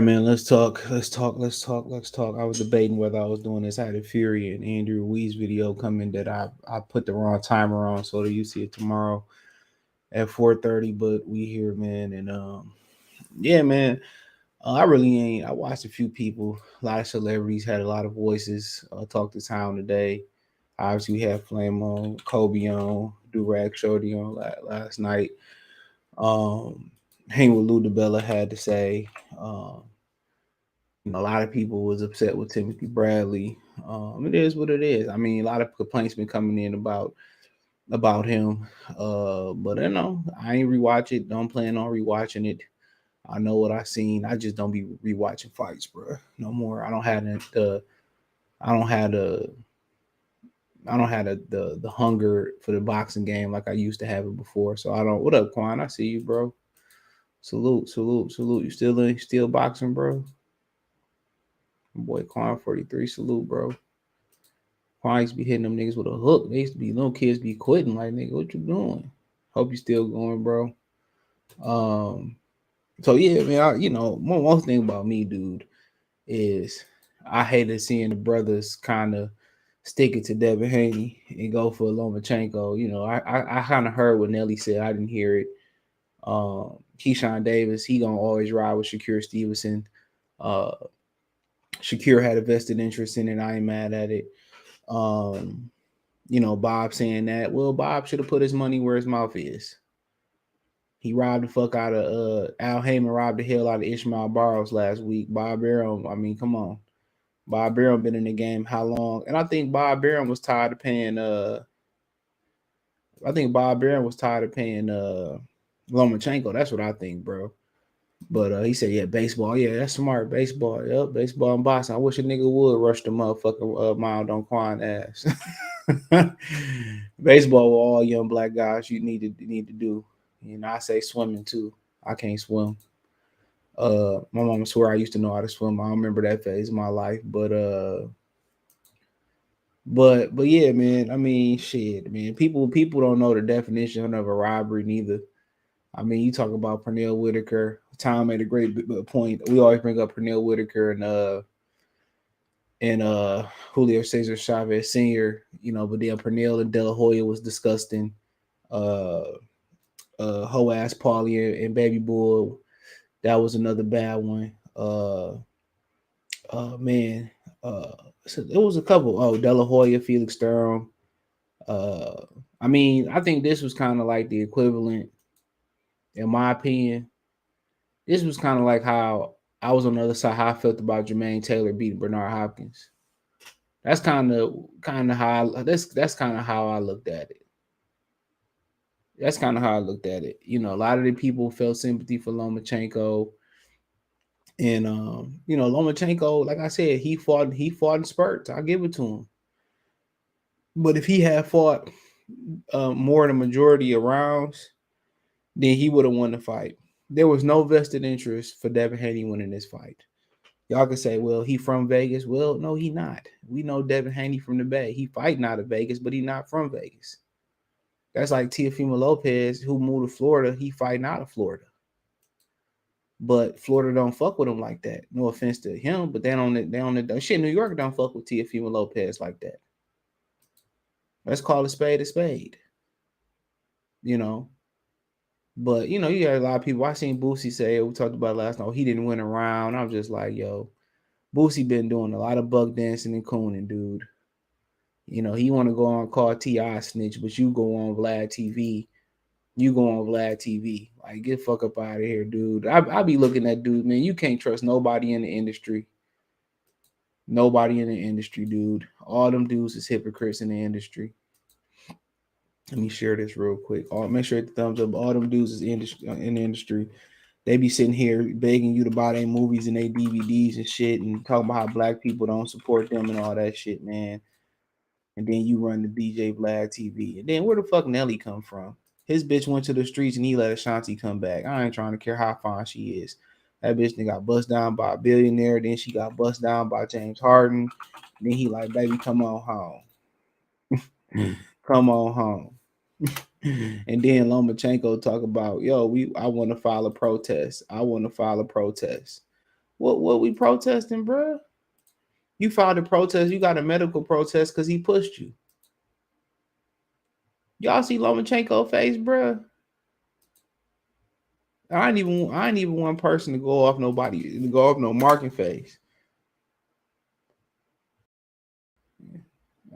right, man. Let's talk. I was debating whether I was doing this. I had a Fury and Andrew Ruiz video coming that I put the wrong timer on, so that you see it tomorrow at 4:30. But we here, man, and yeah, man. I really ain't. I watched a few people. A lot of celebrities had a lot of voices. Talk to town today. Obviously, we had Flame on, Kobe on, Durag Shorty on last night. Um, Hang with Lou DeBella had to say. Um, a lot of people was upset with Timothy Bradley. It is what it is. I mean, a lot of complaints been coming in about him. But I ain't rewatch it. Don't plan on rewatching it. I know what I seen. I just don't be rewatching fights, bro. No more. I don't have the I don't have the hunger for the boxing game like I used to have it before. So I don't. What up, Quan? I see you, bro. Salute, salute, salute. You still boxing, bro? Boy, Quan 43. Salute, bro. Quan used to be hitting them niggas with a hook. They used to be little kids be quitting like, nigga, what you doing? Hope you still going, bro. Um. So yeah, man. One thing about me, dude, is I hated seeing the brothers kind of stick it to Devin Haney and go for Lomachenko. I kind of heard what Nelly said. I didn't hear it. Keyshawn Davis, he gonna always ride with Shakur Stevenson. Uh, Shakur had a vested interest in it. I ain't mad at it. Um, Bob saying that. Well, Bob should have put his money where his mouth is. He robbed the fuck out of Al Heyman robbed the hell out of Ishmael Barrows last week. Bob Arum, I mean, come on. Bob Arum been in the game how long? And I think Bob Arum was tired of paying Lomachenko. That's what I think, bro. But he said, yeah, baseball. Yeah, that's smart. Baseball. Yep, baseball and boxing. I wish a nigga would rush the motherfucking Mild on Quan ass. Baseball with all young black guys you need to do. I say swimming too. I can't swim. My mama swear I used to know how to swim. I don't remember that phase of my life, but yeah, man. I mean, shit, man. People don't know the definition of a robbery neither. I mean, you talk about Pernell Whitaker. Tom made a great point. We always bring up Pernell Whitaker and Julio Cesar Chavez Sr. But then Pernell and De La Hoya was disgusting. Uh, Ho ass Paulie and Baby Bull, that was another bad one. Man, uh, so there was a couple. Oh, De La Hoya, Felix Sturm. Uh, I mean, I think this was kind of like the equivalent, in my opinion. This was kind of like how I was on the other side, how I felt about Jermaine Taylor beating Bernard Hopkins. That's kind of how that's kind of how I looked at it. That's kind of how I looked at it. A lot of the people felt sympathy for Lomachenko, and Lomachenko, like I said, he fought in spurts. I give it to him. But if he had fought more than the majority of rounds, then he would have won the fight. There was no vested interest for Devin Haney winning this fight. Y'all can say, well, he from Vegas. Well, no, he not. We know Devin Haney from the Bay. He fighting out of Vegas, but he not from Vegas. That's like Teofimo Lopez, who moved to Florida. He fighting out of Florida. But Florida don't fuck with him like that. No offense to him, but shit. New York don't fuck with Teofimo Lopez like that. Let's call a spade a spade. You know. But you got a lot of people. I seen Boosie say, we talked about last night, he didn't win a round. I was just like, yo, Boosie been doing a lot of buck dancing and cooning, dude. He want to go on call T.I. snitch, but you go on Vlad TV. You go on Vlad TV. Like, get fuck up out of here, dude. I be looking at dude, man. You can't trust nobody in the industry. Nobody in the industry, dude. All them dudes is hypocrites in the industry. Let me share this real quick. Make sure the thumbs up. All them dudes is in the industry. They be sitting here begging you to buy their movies and their DVDs and shit, and talking about how black people don't support them and all that shit, man. And then you run the DJ Vlad TV. And then where the fuck Nelly come from? His bitch went to the streets and he let Ashanti come back. I ain't trying to care how fine she is. That bitch then got bust down by a billionaire. Then she got bust down by James Harden. Then he like, baby, come on home. Come on home. And then Lomachenko talk about, yo, I want to file a protest. I want to file a protest. What we protesting, bro? You filed a protest. You got a medical protest because he pushed you. Y'all see Lomachenko face, bro? I ain't even one person to go off nobody to go off no marking face.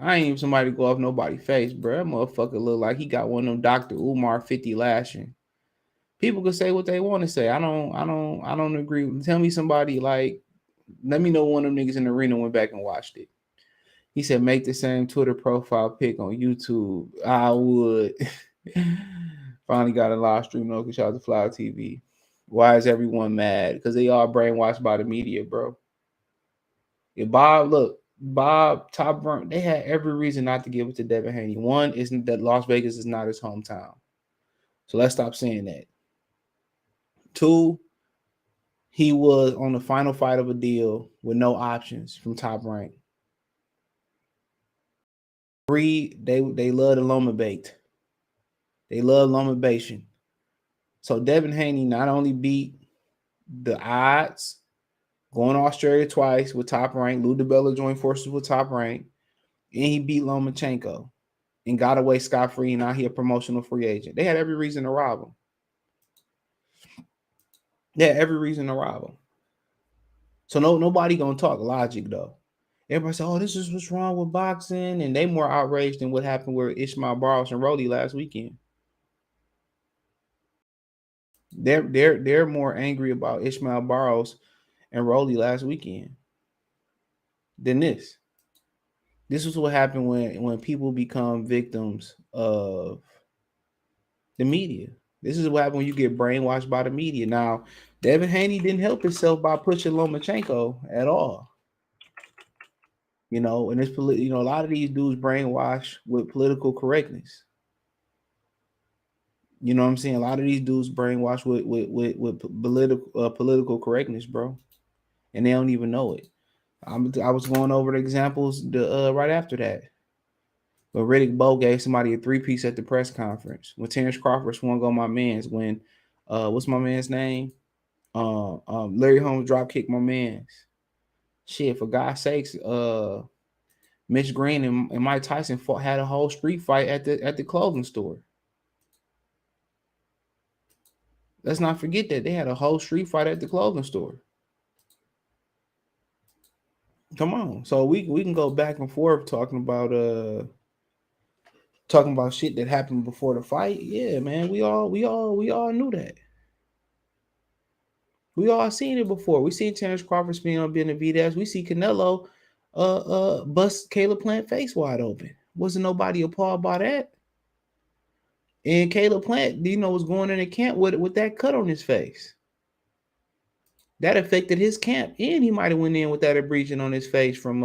I ain't even somebody to go off nobody's face, bro. That motherfucker look like he got one of them Dr. Umar 50 lashing. People can say what they want to say. I don't agree. Tell me somebody like, let me know one of them niggas in the arena went back and watched it. He said, make the same Twitter profile pic on YouTube. I would. Finally got a live stream though, because shout out to Flower TV. Why is everyone mad? Because they all brainwashed by the media, bro. If Bob, Top Rank, they had every reason not to give it to Devin Haney. One is that Las Vegas is not his hometown. So let's stop saying that. Two, he was on the final fight of a deal with no options from Top Rank. Three, they love the Loma bait. They love Lomabation. So Devin Haney not only beat the odds, going to Australia twice with Top Rank, Lou DiBella joined forces with Top Rank, and he beat Lomachenko and got away scot-free, and now he a promotional free agent. They had every reason to rob him. They had every reason to rob him. So nobody gonna talk logic though. Everybody say, "Oh, this is what's wrong with boxing," and they more outraged than what happened with Ishmael Barros and Rolly last weekend. They're more angry about Ishmael Barros and Rolly last weekend than this. This is what happened when people become victims of the media. This is what happened when you get brainwashed by the media. Now, Devin Haney didn't help himself by pushing Lomachenko at all. You know, and it's a lot of these dudes brainwash with political correctness. You know what I'm saying? A lot of these dudes brainwash with political correctness, bro, and they don't even know it. I was going over the examples right after that. But Riddick Bowe gave somebody a 3-piece at the press conference. When Terrence Crawford swung on my man's, when what's my man's name? Larry Holmes drop kicked my man's. Shit, for God's sakes, Mitch Green and Mike Tyson had a whole street fight at the clothing store. Let's not forget that they had a whole street fight at the clothing store. Come on. So we can go back and forth talking about shit that happened before the fight. Yeah, man. We all knew that. We all seen it before. We seen Terrence Crawford spin on Benavidez. We see Canelo bust Caleb Plant face wide open. Wasn't nobody appalled by that. And Caleb Plant, was going in the camp with that cut on his face. That affected his camp, and he might have went in with that abrasion on his face from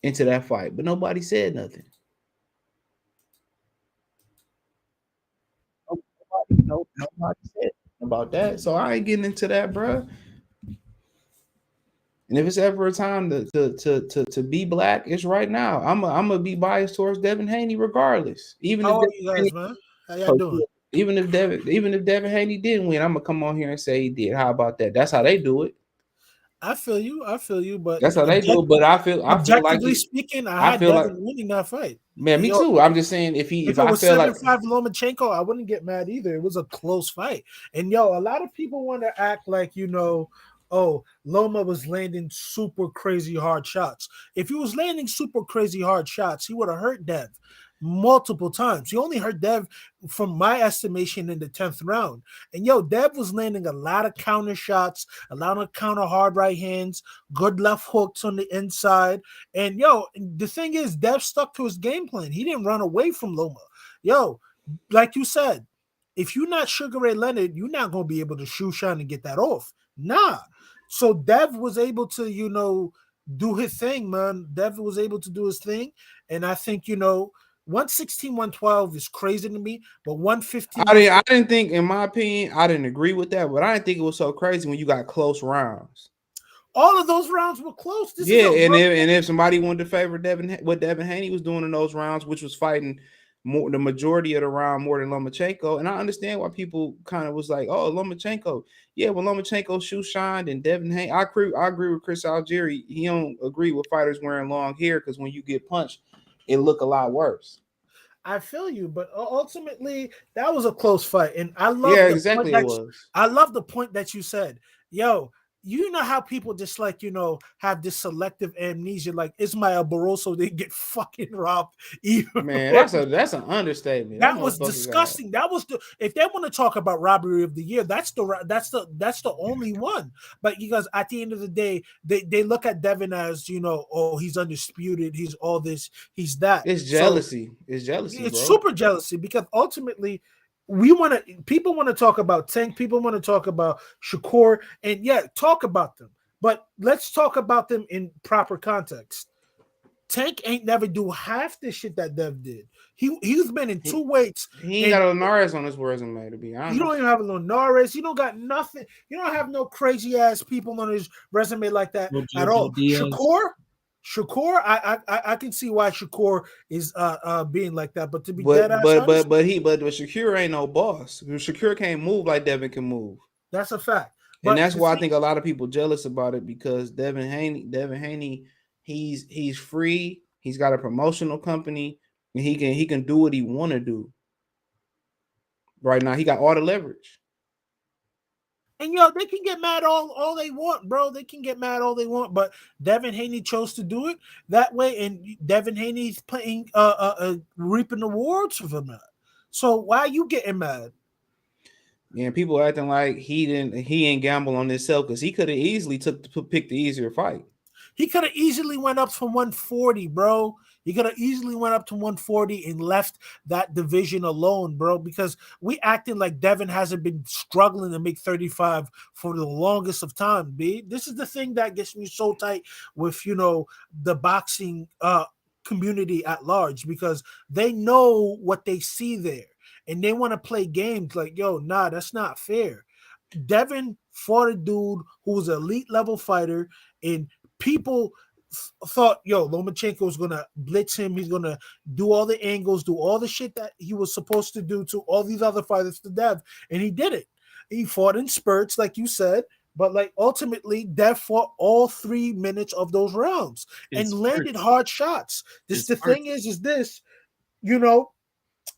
into that fight, but nobody said nothing. Nobody said about that, so I ain't getting into that, bro. And if it's ever a time to be black, it's right now. I'm gonna be biased towards Devin Haney regardless. How are you guys, man? How y'all doing? Even if Devin Haney didn't win, I'm gonna come on here and say he did. How about that? That's how they do it. I feel you, but That's how they do it. But I feel like speaking, I had Devin winning that fight. Man, me too. I'm just saying if it was 7-5 Lomachenko, I wouldn't get mad either. It was a close fight. And a lot of people want to act like, oh, Loma was landing super crazy hard shots. If he was landing super crazy hard shots, he would have hurt Dev multiple times. He only hurt Dev, from my estimation, in the 10th round. And Dev was landing a lot of counter shots, a lot of counter hard right hands, good left hooks on the inside. And the thing is, Dev stuck to his game plan. He didn't run away from Loma. Like you said, if you're not Sugar Ray Leonard, you're not going to be able to shoe shine and get that off. Nah. So Dev was able to, do his thing, man. Dev was able to do his thing. And I think, 116, 112 is crazy to me, but 115. I didn't think, in my opinion, I didn't agree with that, but I didn't think it was so crazy when you got close rounds. All of those rounds were close. And if somebody wanted to favor what Devin Haney was doing in those rounds, which was fighting more the majority of the round more than Lomachenko. And I understand why people kind of was like, oh, Lomachenko. Yeah, when Lomachenko shoe shined and Devin Haney, I agree with Chris Algieri. He don't agree with fighters wearing long hair because when you get punched, it look a lot worse. I feel you, but ultimately that was a close fight, and I love Yeah, the point exactly. It that was. I love the point that you said. Yo, you know how people just like have this selective amnesia, like Ismael Barroso didn't get fucking robbed even. Man, that's an understatement. That That was motherfucker got. disgusting. That was the if they want to talk about robbery of the year, that's the only one. But because at the end of the day, they look at Devin as oh, he's undisputed, he's all this, he's that. It's So jealousy. It's jealousy, it's bro. super jealousy because ultimately people want to talk about Tank, people want to talk about Shakur, and yeah, talk about them. But let's talk about them in proper context. Tank ain't never do half the shit that Dev did. He's been in He two weights, he ain't and got a Linares on his resume, to be you don't honest. even have a Linares. You don't got nothing. You don't have no crazy ass people on his resume like that No at Jojo all. Diaz. Shakur, I can see why Shakur is being like that. But to be dead But ass but honest, but but he but Shakira ain't no boss. Shakira can't move like Devin can move. that's a fact. And But that's the why I thing, think a lot of people jealous about it because Devin Haney, he's free. He's got a promotional company, and he can do what he want to do right now. He got all the leverage. and they can get mad all they want, bro. They can get mad all they want, but Devin Haney chose to do it that way, and Devin Haney's playing reaping awards from that. So why are you getting mad? And people acting like he ain't gamble on himself because he could have easily picked the easier fight. He could have easily went up from 140, bro. He could have easily went up to 140 and left that division alone, bro. Because we acting like Devin hasn't been struggling to make 35 for the longest of time, B. This is the thing that gets me so tight with the boxing community at large because they know what they see there and they want to play games like, yo, nah, that's not fair. Devin fought a dude who was an elite level fighter, and people thought, yo, Lomachenko was gonna blitz him. He's gonna do all the angles, do all the shit that he was supposed to do to all these other fighters to Dev, and he did it. He fought in spurts, like you said, but like ultimately, Dev fought all 3 minutes of those rounds and It's landed hard shots. This It's the thing is this, you know,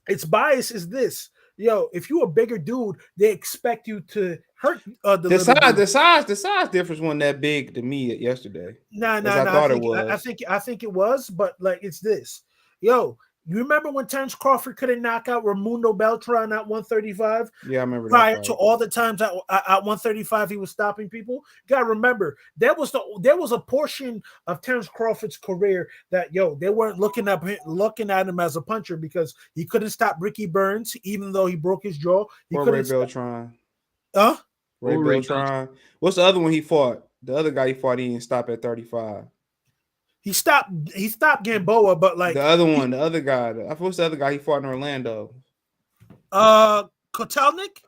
its bias is this. Yo, if you a bigger dude, they expect you to hurt the The little size, dude. the size, the size difference wasn't that big to me yesterday, Nah, as nah, I nah. I thought it think I was. think I think it was, but like it's this. Yo, you remember when Terence Crawford couldn't knock out Raimundo Beltran at 135? Yeah, I remember that Prior to fight. all the times at 135 he was stopping people. You gotta remember there was a portion of Terence Crawford's career that they weren't looking at him as a puncher because he couldn't stop Ricky Burns even though he broke his jaw. He Or Ray couldn't stop. Beltran. Huh? Ray Ray Beltran. Beltran. What's the other one he fought? The other guy he fought, he didn't stop at 35. He stopped Gamboa, but The like other he one, the other guy, what's the other guy he fought in Orlando? Kotelnik.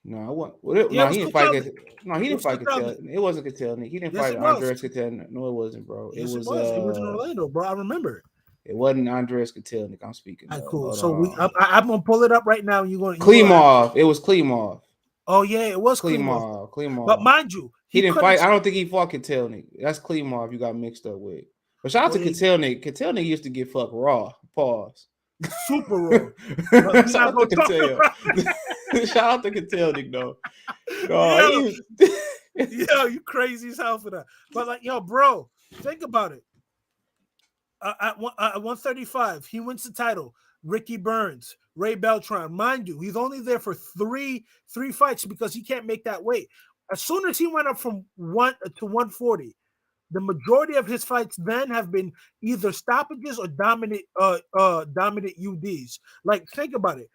No, I want. Yeah, it No, was he didn't fight. Kotelnik. No, he It didn't was fight Cattell. Kotelnik. It wasn't Cattellnik. He didn't Yes, fight it was. Andres Cattellnik. No, it wasn't, bro. It Yes, it was. was. It was in Orlando, bro. I remember it. It wasn't Andres Cattellnik. I'm speaking All right, of. cool. Hold So on. I'm gonna pull it up right now. You gonna ask. Klimov. It was Klimov. Oh yeah, it was Klimov. Klimov. But Klimov. mind you, He he didn't couldn't. fight. I don't think he fought Cattellnik. That's Klimov. You got mixed up with. But shout out Oh to yeah, Cattellnik. Cattellnik used to get fucked raw. Pause. super raw. But we're Shout not out to gonna talk Cattell. about. Shout out to Cattellnik though. No, Yo, he. you crazy as hell for that. But like, yo, bro, think about it. At 135, he wins the title. Ricky Burns, Ray Beltran. Mind you, he's only there for three fights because he can't make that weight. As soon as he went up from 1 to 140, the majority of his fights then have been either stoppages or dominant UDs. Like think about it.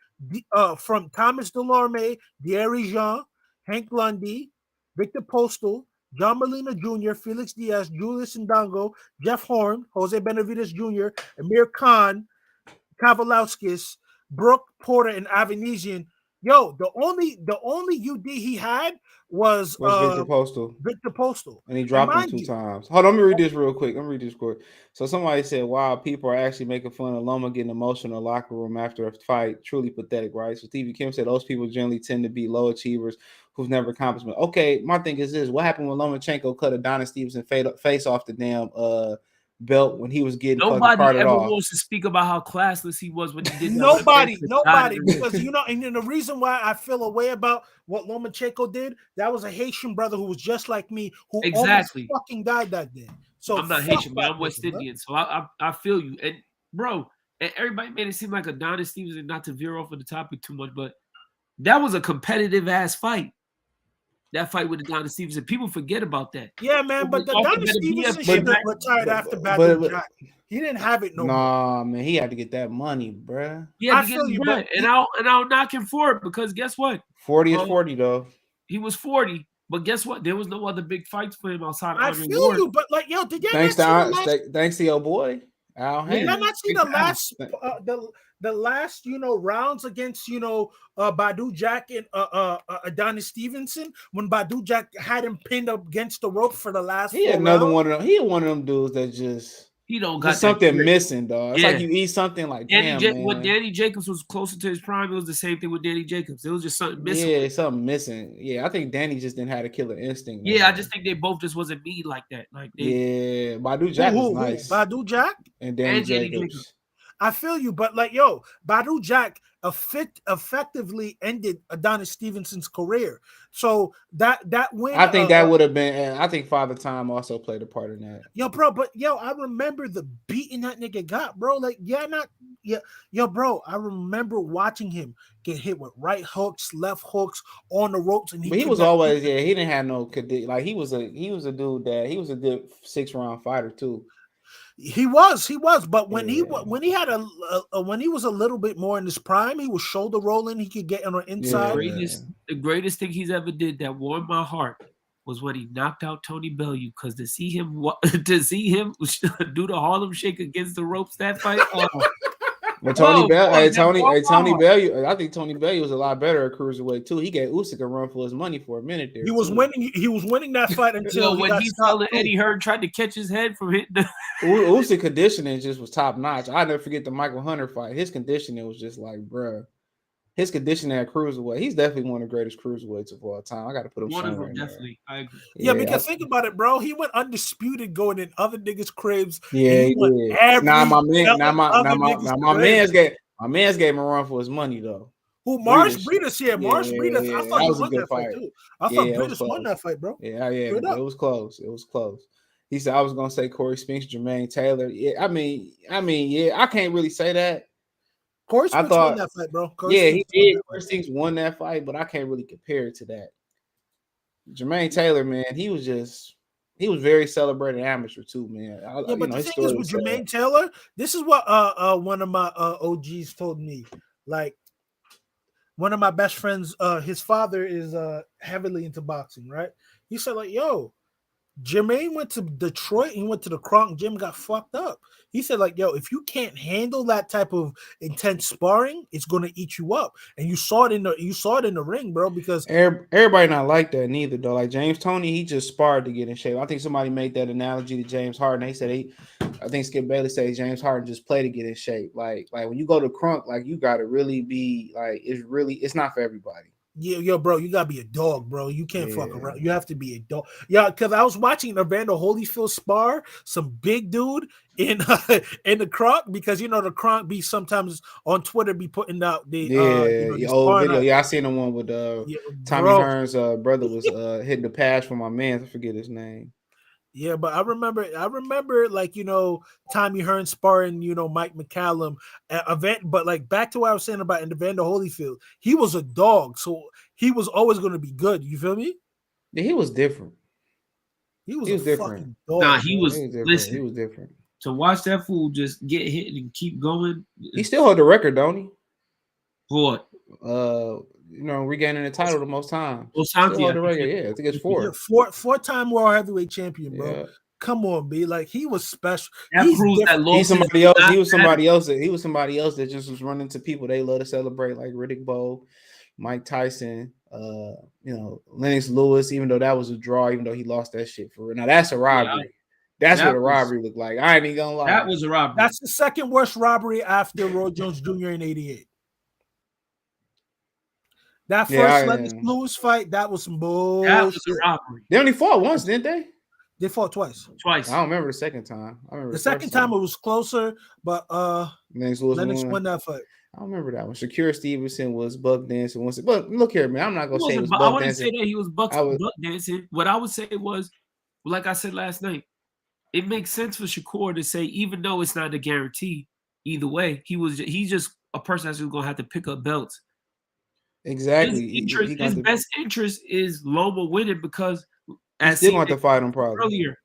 From Thomas Delorme, Thierry Jean, Hank Lundy, Victor Postal, John Molina Jr., Felix Diaz, Julius Ndongo, Jeff Horn, Jose Benavides Jr., Amir Khan, Kavalauskas, Brooke Porter, and Avanesian. Yo, the only UD he had was Was Victor Postal. Victor Postal. And he And dropped him mind 2 you, times. Hold on, let me read this real quick. Let me read this quick. So somebody said, wow, people are actually making fun of Loma getting emotional in the locker room after a fight. Truly pathetic, right? So Stevie Kim said those people generally tend to be low achievers who've never accomplished. Okay, my thing is this. What happened when Lomachenko cut Adonis Stevenson face off the damn belt when he was getting fucking Nobody carted ever off? wants to speak about how classless he was when he did that. nobody, because and then the reason why I feel a way about what Lomachenko did, that was a Haitian brother who was just like me, who almost Exactly. fucking died that day. So I'm not fuck Haitian, man. that I'm West nigga, bro. Indian, so I feel you. And bro, and everybody made it seem like Adonis Stevenson, not to veer off of the topic too much, but that was a competitive ass fight. That fight with Adonis Stevenson, people forget about that. Yeah, man, but the Off the Donnie better BF Stevenson came should have back. retired after Badu but Jack. He didn't have it no more. nah, man, he had to get that money, bruh. He had I to get feel his you, bread, but and I'll knock him for it because guess what? 40 is 40 though. He was 40, but guess what? There was no other big fights for him outside of I Andre feel Ward. you, but like, yo, did y'all Thanks not to see the last? thanks to your boy Al Did y'all Haymon. not see the last the last rounds against Badu Jack and Adonis Stevenson when Badu Jack had him pinned up against the rope for the last He had 4 another rounds? one of them. He had one of them dudes that just He don't got there's that something grit. missing, dog. It's Yeah. like you eat something like damn, man. When Danny Jacobs was closer to his prime, it was the same thing with Danny Jacobs. It was just something missing. Yeah, something missing. Yeah, I think Danny just didn't have a killer instinct. Yeah, I just think they both just wasn't mean like that. Like yeah, Badu Jack was nice. Badu Jack and Danny and Danny Jacobs. Jacobs. I feel you, but like, yo, Badu Jack effectively ended Adonis Stevenson's career. So that win, I think that would have been. I think Father Time also played a part in that. Yo, bro, but yo, I remember the beating that nigga got, bro. Like, yo, bro. I remember watching him get hit with right hooks, left hooks on the ropes, and he was always he didn't have no like he was a dude that he was a good 6-round fighter too. He was, but when he had when he was a little bit more in his prime, he was shoulder rolling. He could get on the inside. The greatest thing he's ever did that warmed my heart was when he knocked out Tony Bellew. Because to see him do the Harlem Shake against the ropes that fight. Well, Tony Bellew, I think Tony Bellew was a lot better at cruiserweight too. He gave Usyk a run for his money for a minute there. He was winning that fight until when he felt Eddie Hearn tried to catch his head from hitting the Usyk conditioning just was top notch. I never forget the Michael Hunter fight. His conditioning was just like, bruh. His conditioning at cruiserweight. He's definitely one of the greatest cruiserweights of all time. I got to put him one of them right definitely. I agree. Yeah, because think about it, bro. He went undisputed going in other niggas' cribs. Yeah, he did. Now my man's gave him a run for his money though. Who Mars Breeders? Yeah, Mars Breeders. I thought he won that fight too. I thought Breeders won that fight, bro. Yeah, it was close. It was close. He said I was gonna say Corey Spinks, Jermaine Taylor. Yeah, I mean, yeah, I can't really say that. Corey Spinks won that fight, bro. He did. Corey Spinks won that fight, but I can't really compare it to that. Jermaine Taylor, man, he was very celebrated amateur too, man. But the thing is with Jermaine Taylor, this is what one of my OGs told me. Like, one of my best friends, his father is heavily into boxing, right? He said, like, yo, Jermaine went to Detroit and went to the Kronk gym, got fucked up. He said, like, yo, if you can't handle that type of intense sparring, it's gonna eat you up. And you saw it in the ring, bro. Because everybody not like that neither, though. Like James Toney, he just sparred to get in shape. I think somebody made that analogy to James Harden. They said I think Skip Bayless said James Harden just play to get in shape. Like when you go to Kronk, like you gotta really be like it's not for everybody. Yeah, bro, you gotta be a dog, bro. You can't fuck around. You have to be a dog. Yeah, because I was watching Evander Holyfield spar some big dude in the Kronk, because the Kronk be sometimes on Twitter be putting out the old video. Yeah, I seen the one with Tommy Hearn's brother was hitting the pass for my man. I forget his name. Yeah, but I remember like, Tommy Hearn sparring, Mike McCallum event. But like back to what I was saying about Evander Holyfield, he was a dog, so he was always going to be good. You feel me? Yeah, he was different. He was different. Dog, nah, he was different. Listen, he was different. To watch that fool just get hit and keep going. He still hold the record, don't he? For what? Regaining the title the most times. Yeah, I think it's 4. Yeah, four-time world heavyweight champion, bro. Yeah. Come on, B. Like, he was special. That proves that he's somebody else. He was somebody else that just was running to people they love to celebrate, like Riddick Bowe, Mike Tyson, Lennox Lewis, even though that was a draw, even though he lost that shit for real. Now that's a robbery. That's what a robbery looked like. I ain't even gonna lie. That was a robbery. That's the second worst robbery after Roy Jones Jr. in '88. That first Lennox Lewis fight, that was some bullshit. That was a robbery. They only fought once, didn't they? They fought twice. I don't remember the second time. I remember the second time it was closer, but Lennox won that fight. I don't remember that one. Shakur Stevenson was buck dancing once. But look here, man. I'm not gonna say it was buck dancing. I wouldn't say that he was buck dancing. What I would say was, like I said last night, it makes sense for Shakur to say, even though it's not a guarantee, either way, he's just a person that's gonna have to pick up belts. Exactly. His best interest is Loma winning because he's still going to fight him probably earlier.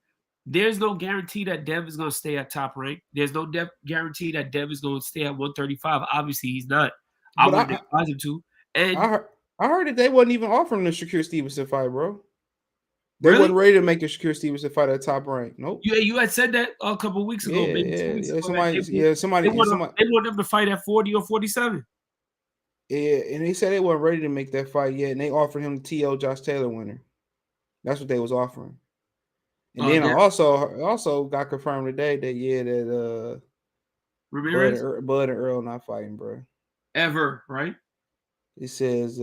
There's no guarantee that Dev is going to stay at top rank. There's no guarantee that Dev is going to stay at 135. Obviously, he's not. I wouldn't advise him to. And I heard that they wasn't even offering the Shakur Stevenson fight, bro. They wasn't ready to make the Shakur Stevenson fight at top rank. Nope. You had said that a couple of weeks ago. Somebody. They want them to fight at 40 or 47. Yeah, and they said they weren't ready to make that fight yet, and they offered him the T.O. Josh Taylor winner. That's what they was offering. And then I also got confirmed today that Ramirez? Bud and Earl not fighting, bro. Ever, right? It says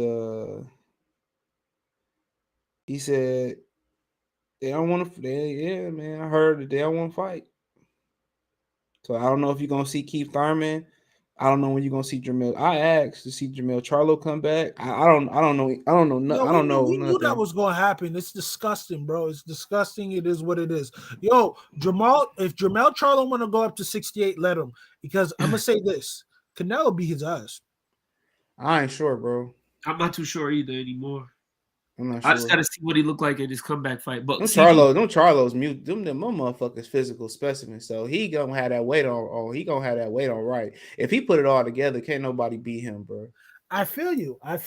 he said they don't want to. Yeah, man, I heard that they don't want to fight. So I don't know if you're gonna see Keith Thurman. I don't know when you're gonna see Jermell. I asked to see Jermell Charlo come back. I don't know. We knew that was gonna happen. It's disgusting, bro. It's disgusting. It is what it is. Yo, if Jermell Charlo want to go up to 68, let him. Because I'm gonna say this: Canelo beat his ass. I ain't sure, bro. I'm not too sure either anymore. I'm not sure. I just gotta see what he looked like in his comeback fight. But them Charlos mute them motherfuckers physical specimens. So he gonna have that weight on. He gonna have that weight on right. If he put it all together, can't nobody beat him, bro. I feel you. I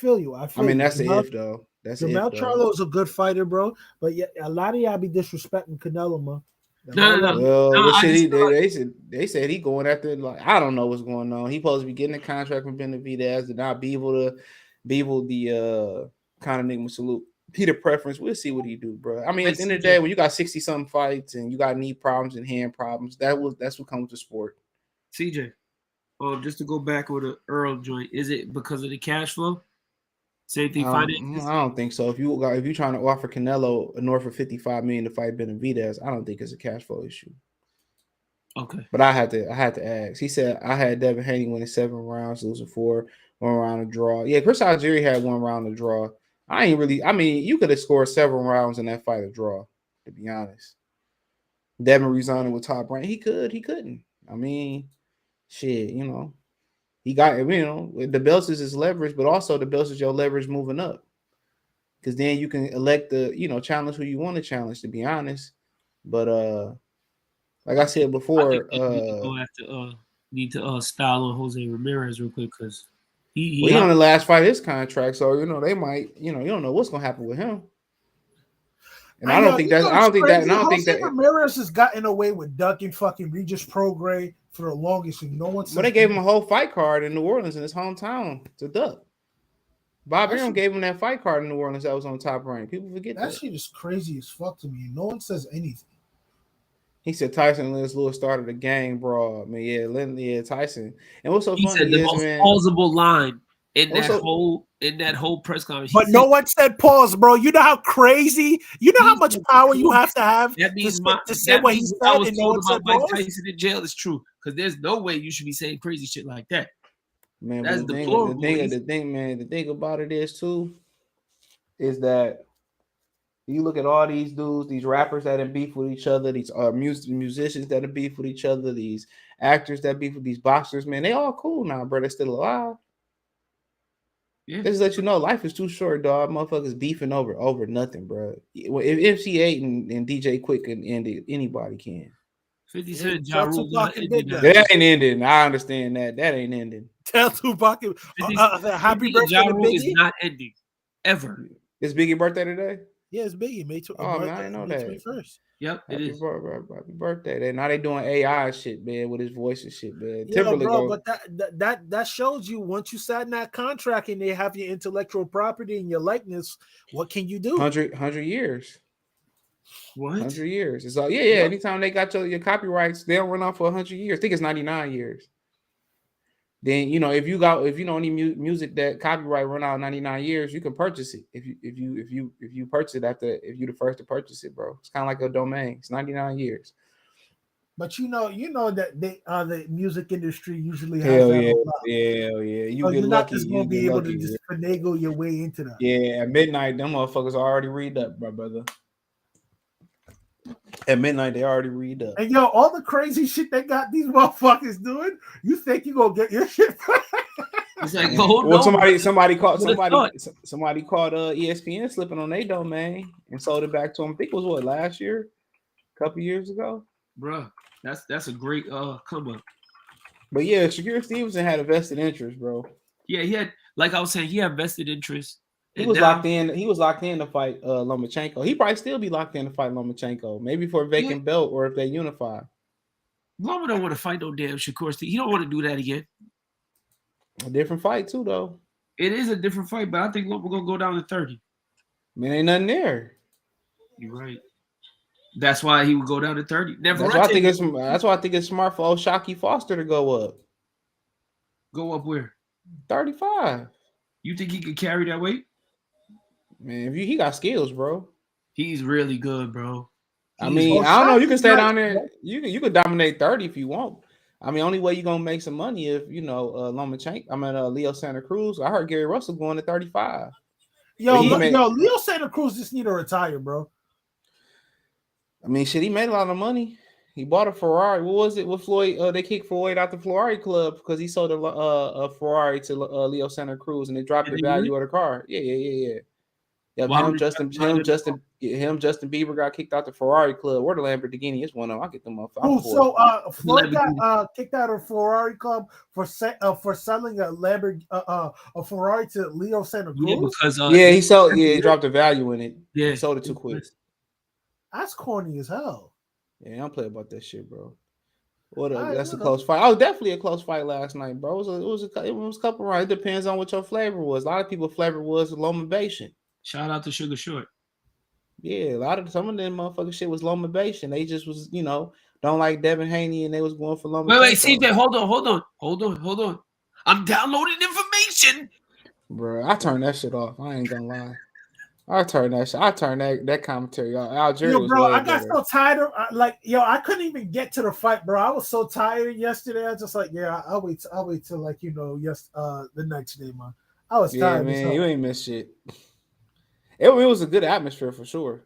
mean, that's the if though. That's Jermell Charlo is a good fighter, bro. But yeah, a lot of y'all be disrespecting Canelo, man. Well, they said he going after, like, I don't know what's going on. He supposed to be getting a contract from Benavidez to not be able the kind of nigga salute. Peter preference. We'll see what he do, bro. I mean, at the end of the day, when you got 60-something fights and you got knee problems and hand problems, that's what comes with the sport. CJ, just to go back with the Earl joint, is it because of the cash flow? Same thing. I don't think so. If you're trying to offer Canelo north of $55 million to fight Benavidez, I don't think it's a cash flow issue. Okay. But I had to ask. He said I had Devin Haney winning 7 rounds, losing 4, 1 round of draw. Yeah, Chris Algieri had 1 round of draw. You could have scored several rounds in that fight of draw, to be honest. Devin resigning with top rank. He couldn't. I mean, shit, he got, the belts is his leverage, but also the belts is your leverage moving up. Because then you can elect the, challenge who you want to challenge, to be honest. But like I said before, need to style on Jose Ramirez real quick, because he on the last fight of his contract, so they might, you don't know what's gonna happen with him. And I don't think that Ramirez has gotten away with ducking fucking Regis Prograis for the longest, and no one. But they gave him a whole fight card in New Orleans in his hometown to duck. Bob Arum gave him that fight card in New Orleans that was on top rank. People forget that. That shit is crazy as fuck to me. No one says anything. He said Tyson and Lennox Lewis started a gang brawl. I mean, Tyson. And what's so funny said the most plausible line in that whole press conference. But no one said pause, bro. You know how crazy, how much power you have to have to say what he said. I was told about Mike Tyson in jail is true, because there's no way you should be saying crazy shit like that. Man, that's deplorable. The thing about it is too, is that you look at all these dudes, these rappers that have beef with each other, these musicians that have beef with each other, these actors that beef with these boxers, man, they all cool now, bro. They're still alive. Yeah. Just let you know, life is too short, dog. Motherfuckers beefing over nothing, bro. If MC8 and DJ Quick can end it, anybody can. 50 Cent, Ja Rule, that ain't ending. I understand that. That ain't ending. Tell Tupac, happy birthday Ja to Rule Biggie. Is not ending ever. It's Biggie's birthday today. Yeah, it's Biggie. I didn't know that. 21st. Yep, it is. Happy birthday. Now they doing AI shit, man, with his voice and shit, man. Yeah, Timberlake bro, go but that shows you once you sign that contract and they have your intellectual property and your likeness, what can you do? 100 years. What? 100 years. It's all yeah. Anytime they got your copyrights, they'll run off for 100 years. I think it's 99 years. Then if you know any music that copyright run out 99 years, you can purchase it. If you purchase it if you're the first to purchase it, bro. It's kind of like a domain. It's 99 years. But you know that the music industry usually has Hell that yeah, on lock. yeah. You So get you're not lucky. just You gonna be get able lucky. to just finagle your way into that. Yeah, at midnight, them motherfuckers already read up, my brother. At midnight, they already read up. And all the crazy shit they got these motherfuckers doing, you think you gonna get your shit? It's like, well, somebody called ESPN slipping on their domain and sold it back to them. I think it was last year, a couple years ago, bro. That's a great come up. But yeah, Shakur Stevenson had a vested interest, bro. Yeah, he had, like I was saying, he had vested interest. He was locked in to fight Lomachenko. He probably still be locked in to fight Lomachenko, maybe for a vacant belt or if they unify. Loma don't want to fight no damn Shakur Stevenson. He don't want to do that again. A different fight too, though. It is a different fight, but I think Loma gonna go down to 30. I mean, ain't nothing there. You're right. That's why he would go down to 30. That's why I think it's smart for old Shockey Foster to go up. Go up where? 35. You think he could carry that weight? Man, he got skills, bro. He's really good, bro. I mean, I don't know. You can stay down there. You can dominate 30 if you want. I mean, only way you're gonna make some money if Lomachenko. Leo Santa Cruz. I heard Gary Russell going to 35. Leo Santa Cruz just need to retire, bro. I mean, shit, he made a lot of money. He bought a Ferrari. What was it with Floyd? They kicked Floyd out the Ferrari club because he sold a Ferrari to Leo Santa Cruz and it dropped the value of the car. Yeah. Yep, Justin Bieber got kicked out the Ferrari club or the Lamborghini. It's one of them. I'll get them up. Floyd got kicked out of Ferrari club for selling a Ferrari to Leo Santa Cruz. Yeah, because he dropped the value in it. Yeah, he sold it too quick. That's corny as hell. Yeah, I don't play about that shit, bro. That's a close fight. Oh, definitely a close fight last night, bro. It was a couple rounds. It depends on what your flavor was. A lot of people flavor was Lomachenko. Shout out to Sugar Short. Yeah, some of them motherfucking shit was Lomachenko. They just was, don't like Devin Haney and they was going for Lomachenko. Wait, CJ, hold on. I'm downloading information. Bro, I turned that shit off. I ain't gonna lie. I turned that commentary off. I got so tired of I couldn't even get to the fight, bro. I was so tired yesterday. I was just like, I'll wait till the next day, man. I was tired. Man, you ain't missed shit. It was a good atmosphere for sure.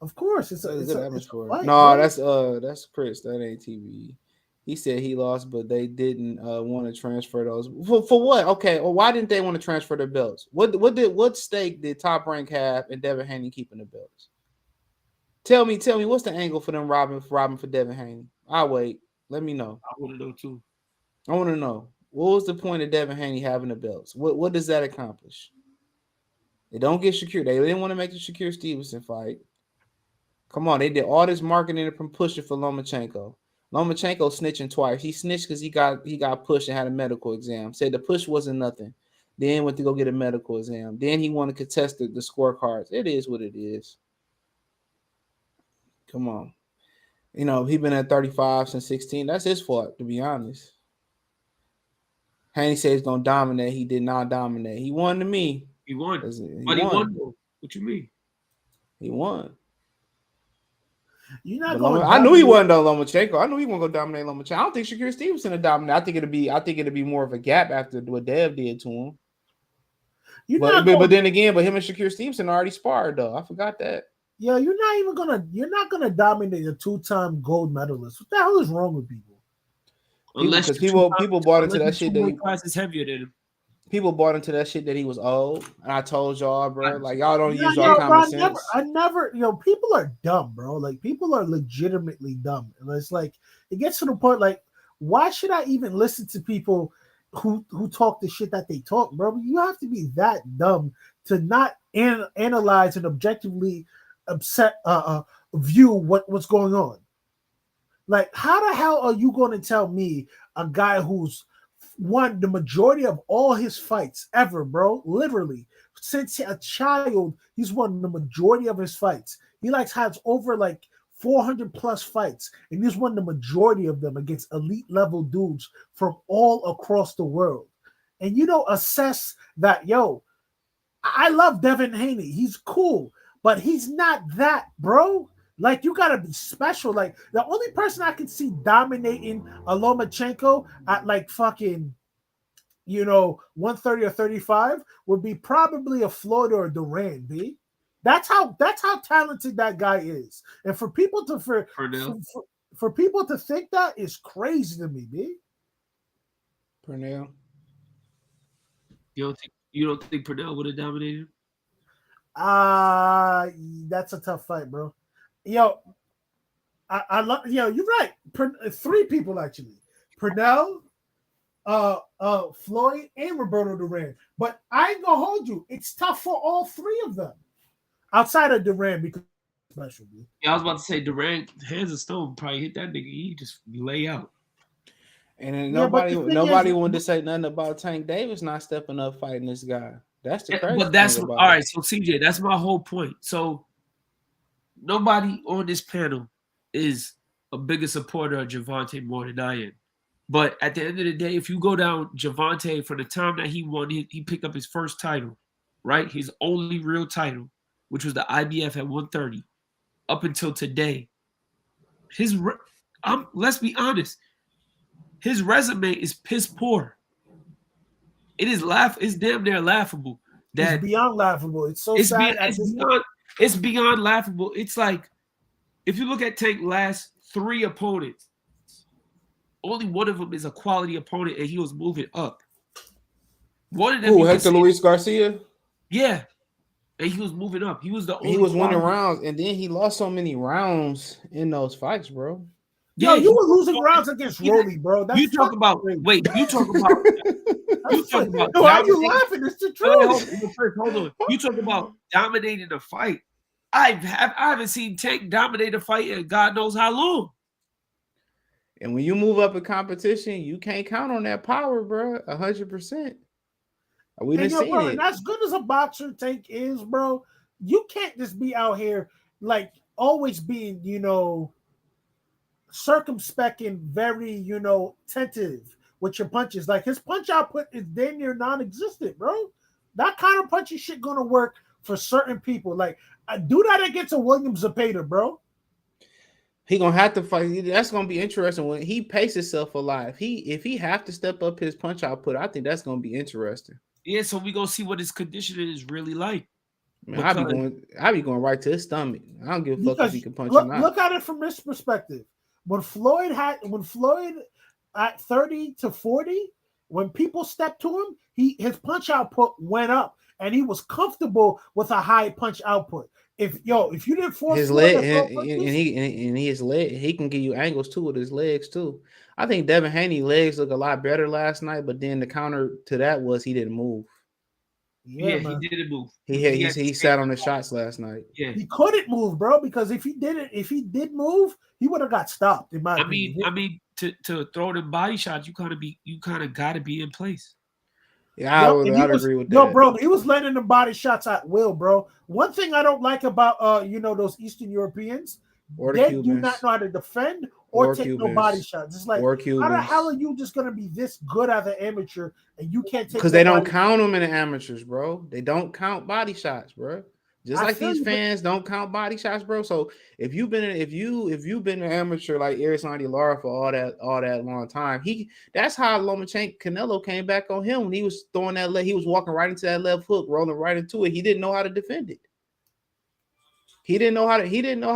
Of course, it's a good atmosphere. Fight, no, bro. That's Chris. That ain't TV. He said he lost, but they didn't want to transfer those. For what? Okay, well, why didn't they want to transfer their belts? What stake did Top Rank have in Devin Haney keeping the belts? Tell me, what's the angle for them robbing for Devin Haney? I'll wait. Let me know. I want to know too. I want to know what was the point of Devin Haney having the belts? What does that accomplish? They don't get Shakur. They didn't want to make the Shakur Stevenson fight. Come on, they did all this marketing and pushing for Lomachenko. Lomachenko snitching twice. He snitched because he got pushed and had a medical exam. Said the push wasn't nothing. Then went to go get a medical exam. Then he wanted to contest the scorecards. It is what it is. Come on. He been at 35 since 16. That's his fault, to be honest. Haney said he's going to dominate. He did not dominate. He won to me. He won. But he won. What you mean? He won. You're not going. I knew he wasn't though, Lomachenko. I knew he wasn't gonna dominate Lomachenko. I don't think Shakur Stevenson would dominate. I think it'd be more of a gap after what Dev did to him. But then again, him and Shakur Stevenson already sparred though. I forgot that. Yeah, you're not gonna dominate a 2-time gold medalist. What the hell is wrong with people? Because people bought into that shit that class is heavier than him. People bought into that shit that he was old, and I told y'all, bro, like y'all don't use your common sense. I never, people are dumb, bro. Like people are legitimately dumb, and it's like it gets to the point, like, why should I even listen to people who talk the shit that they talk, bro? You have to be that dumb to not analyze and objectively view what's going on. Like, how the hell are you going to tell me a guy who's won the majority of all his fights ever, bro? Literally, since a child, he's won the majority of his fights. He has over like 400 plus fights, and he's won the majority of them against elite level dudes from all across the world. And assess that, yo, I love Devin Haney. He's cool, but he's not that, bro. Like, you gotta be special. Like, the only person I can see dominating a Lomachenko at like fucking 130 or 35 would be probably a Floyd or a Duran, B. That's how talented that guy is. And for people to for people to think that is crazy to me, B. Pernell. You don't think Pernell would have dominated? That's a tough fight, bro. Yo, I love. Yo, you're right. Three people actually: Pernell, Floyd, and Roberto Duran. But I ain't gonna hold you. It's tough for all three of them, outside of Duran because special. Dude. Yeah, I was about to say Duran, hands of stone, probably hit that nigga. He just lay out. And then nobody wanted to say nothing about Tank Davis not stepping up fighting this guy. That's the crazy. But that's all right. So CJ, that's my whole point. So nobody on this panel is a bigger supporter of Gervonta more than I am. But at the end of the day, if you go down Gervonta from the time that he won, he picked up his first title, right? His only real title, which was the IBF at 130, up until today. Let's be honest. His resume is piss poor. It's damn near laughable. It's beyond laughable. It's so sad. It's beyond laughable. It's like, if you look at Tank's last 3 opponents, only one of them is a quality opponent, and he was moving up. One of them, Hector Luis Garcia. Yeah, and he was moving up. He was the only. He was winning rounds, and then he lost so many rounds in those fights, bro. Yeah, you were losing rounds against Rolly, bro. You talk about. Why are you laughing? It's the truth. Hold on. You talk about dominating a fight. I haven't seen Tank dominate a fight in God knows how long. And when you move up in competition, you can't count on that power, bro. 100%. We didn't see it. And as good as a boxer Tank is, bro, you can't just be out here like always being, circumspect and very, tentative with your punches. Like, his punch output is damn near non-existent, bro. That kind of punching shit gonna work for certain people. Like, do that against a William Zepeda, bro. He gonna have to fight. That's gonna be interesting when he paces himself a lot. If he have to step up his punch output, I think that's gonna be interesting. Yeah, so we gonna see what his conditioning is really like. Man, I be going right to his stomach. I don't give a fuck if he can punch or not. Look at it from this perspective. When Floyd at 30 to 40, when people stepped to him, his punch output went up, and he was comfortable with a high punch output. If you didn't force his leg his leg, he can give you angles too with his legs too. I think Devin Haney legs look a lot better last night, but then the counter to that was he didn't move. Yeah, he didn't move. He sat on the shots last night. Yeah, he couldn't move, bro, because if he did move, he would have got stopped. In my opinion. I mean, to throw them body shots, you kind of got to be in place. Yeah, I'd agree with that. No, bro, he was letting them body shots at will, bro. One thing I don't like about those Eastern Europeans, they do not know how to defend or take no body shots. It's like, how the hell are you just gonna be this good as an amateur and you can't take? Because they don't count them in the amateurs, bro. They don't count body shots, bro. Just like these fans don't count body shots, bro. So if you've been an amateur like Erislandy Lara for all that long time, that's how Lomachenko Canelo came back on him when he was throwing that he was walking right into that left hook, rolling right into it. He didn't know how to defend it. He didn't know how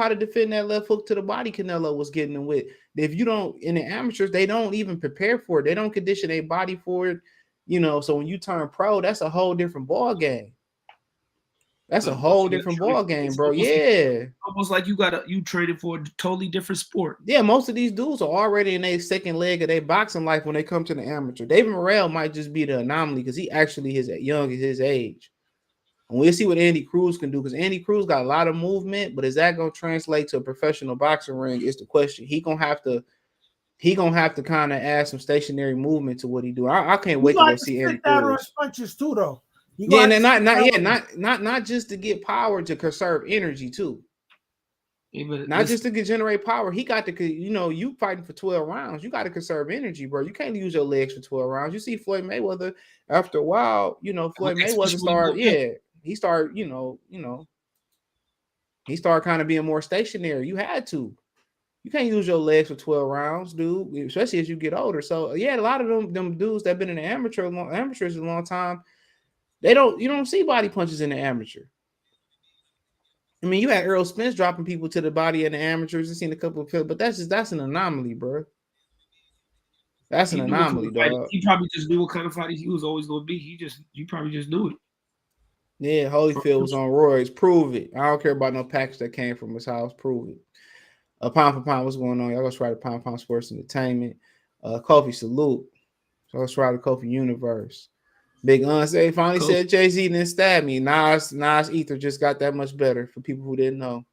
to defend that left hook to the body Canelo was getting him with. If you don't, in the amateurs, they don't even prepare for it. They don't condition their body for it, So when you turn pro, that's a whole different ball game. That's a whole different ball game, bro. Yeah. Almost like you traded for a totally different sport. Yeah, most of these dudes are already in their second leg of their boxing life when they come to the amateur. David Morrell might just be the anomaly because he actually is young at his age. And we'll see what Andy Cruz can do, because Andy Cruz got a lot of movement, but is that gonna translate to a professional boxing ring? Is the question. He gonna have to kind of add some stationary movement to what he do. I can't You wait to gonna go have to see Andy sit down on his Cruz. punches too, though. You Yeah, gonna and have to sit down on not just to get power, to conserve energy too. But Not just to generate power. He got to, you fighting for 12 rounds. You got to conserve energy, bro. You can't use your legs for 12 rounds. You see Floyd Mayweather, after a while, Floyd Mayweather started, he started, he started kind of being more stationary. You had to. You can't use your legs for 12 rounds, dude, especially as you get older. So, yeah, a lot of them dudes that have been in the amateurs a long time, you don't see body punches in the amateur. I mean, you had Errol Spence dropping people to the body in the amateurs. I've seen a couple of pills, but that's an anomaly, bro. That's an anomaly, dog. He probably just knew what kind of fighter he was always going to be. You probably just knew it. Yeah, Holyfield was on roids. Prove it. I don't care about no package that came from his house. Prove it. Pound for pound, what's going on? Y'all go try to Pound for Pound Sports Entertainment. Kofi salute. So let's try the Kofi universe. Big say finally said Jay-Z didn't stab me. Nas Ether just got that much better for people who didn't know.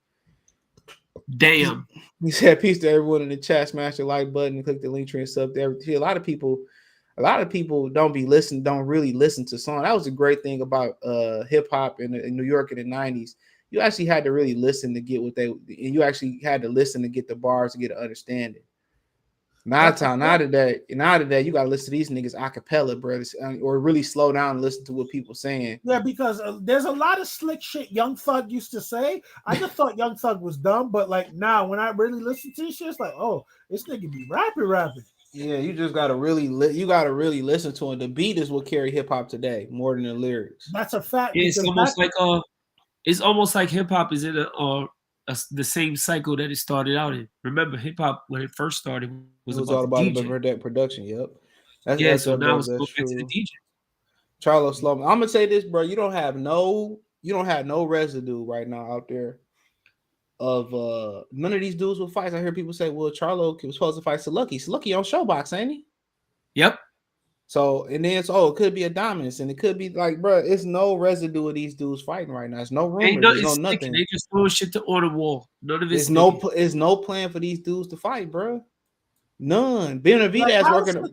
Damn. He said peace to everyone in the chat. Smash the like button and click the link tree and sub there. A lot of people don't really listen to songs. That was a great thing about hip hop in New York in the 90s. You actually had to really listen to get and you actually had to listen to get the bars to get an understanding. Today, you gotta listen to these niggas a cappella, bro, or really slow down and listen to what people saying. Yeah, because there's a lot of slick shit Young Thug used to say. I just thought Young Thug was dumb, but like now when I really listen to this shit, it's like, oh, this nigga be rapping. Yeah, you just gotta really listen to it. The beat is what carry hip hop today more than the lyrics. That's a fact. It's almost like hip hop is in the same cycle that it started out in. Remember, hip hop when it first started was all about the production. Yep. So now it's going back to the DJ. Charlo Slow. I'm gonna say this, bro. You don't have no residue right now out there of none of these dudes with fights. I hear people say, well, Charlo was supposed to fight Saluki. Saluki on Showbox, ain't he? Yep. So and then it could be a dominance, and it could be like, bro, it's no residue of these dudes fighting right now. It's no rumors. There's nothing. They just throw shit to on the wall. None of it. There's no plan for these dudes to fight, bro. None. Benavidez working.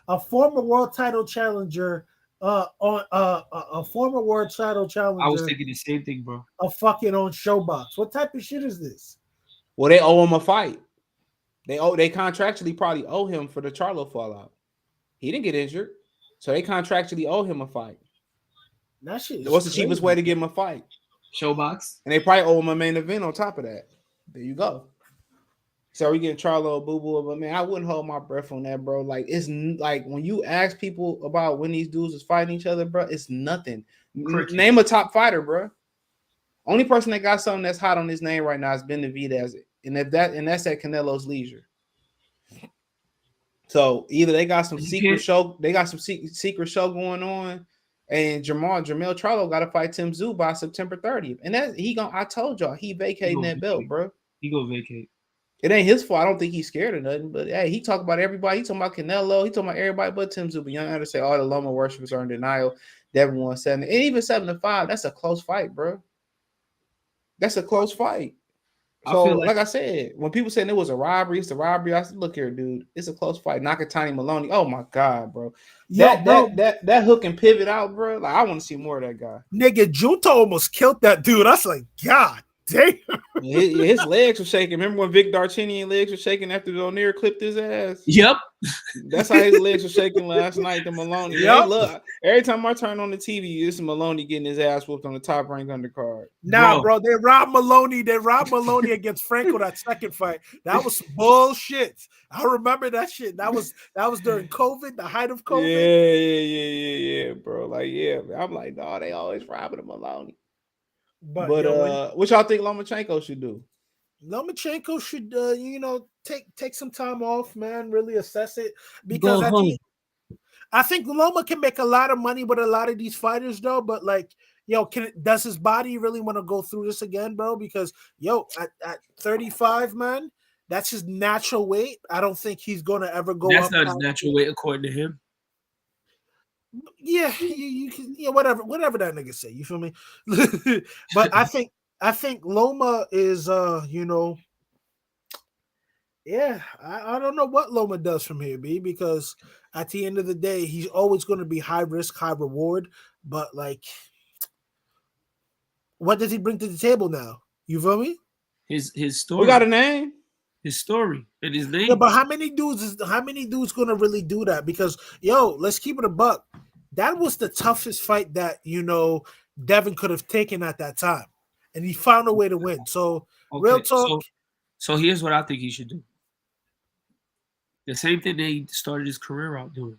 A former world title challenger, a former world title challenger. I was thinking the same thing, bro. A fucking on Showbox. What type of shit is this? Well, they owe him a fight. They contractually probably owe him for the Charlo fallout. He didn't get injured, so they contractually owe him a fight. That shit. What's the cheapest way to give him a fight? Showbox. And they probably owe him a main event on top of that. There you go. So we getting Charlo Boo Boo, but man, I wouldn't hold my breath on that, bro. Like it's like when you ask people about when these dudes is fighting each other, bro, it's nothing. Name a top fighter, bro. Only person that got something that's hot on his name right now is Benavidez, and that's at Canelo's leisure. So either they got some secret show going on, and Jermell Charlo got to fight Tim Tszyu by September 30th, and that I told y'all he vacating that belt, bro. He gonna vacate. It ain't his fault. I don't think he's scared of nothing. But hey, he talk about everybody. He talking about Canelo. He talking about everybody but Tim Tszyu. But Young Anderson say all the Loma worshippers are in denial. Devin won 7, and even 7-5. That's a close fight, bro. That's a close fight. So, like I said, when people saying it was a robbery, it's a robbery. I said, look here, dude. It's a close fight. Nakatani Maloney. Oh my god, bro. That hook and pivot out, bro. Like I want to see more of that guy. Nigga, Junta almost killed that dude. I was like, God damn. His legs were shaking. Remember when Vic Darcinian legs were shaking after O'Neal clipped his ass? Yep. That's how his legs were shaking last night to Maloney. Yep. Look, every time I turn on the TV, it's Maloney getting his ass whooped on the Top Rank undercard. Nah, bro, they robbed Maloney. They robbed Maloney against Franco that second fight. That was bullshit. I remember that shit. That was during COVID, the height of COVID. Yeah, bro. Like, yeah, I'm like, no, they always robbing Maloney. But what y'all think Lomachenko should do? Lomachenko should, take some time off, man. Really assess it, because I think Loma can make a lot of money with a lot of these fighters, though. But like, does his body really want to go through this again, bro? Because at 35, man, that's his natural weight. I don't think he's gonna ever go up. That's not his natural weight, according to him. Yeah, you can, yeah, whatever that nigga say. You feel me? But I think Loma is yeah, I don't know what Loma does from here, B, because at the end of the day, he's always going to be high risk, high reward. But like, what does he bring to the table now? You feel me? His We got story, a name. his story, and his Yeah, name. but how many dudes gonna really do that? Because let's keep it a buck. That was the toughest fight that Devin could have taken at that time, and he found a way to win. So real Okay, talk, so here's what I think he should do. The same thing that he started his career out doing.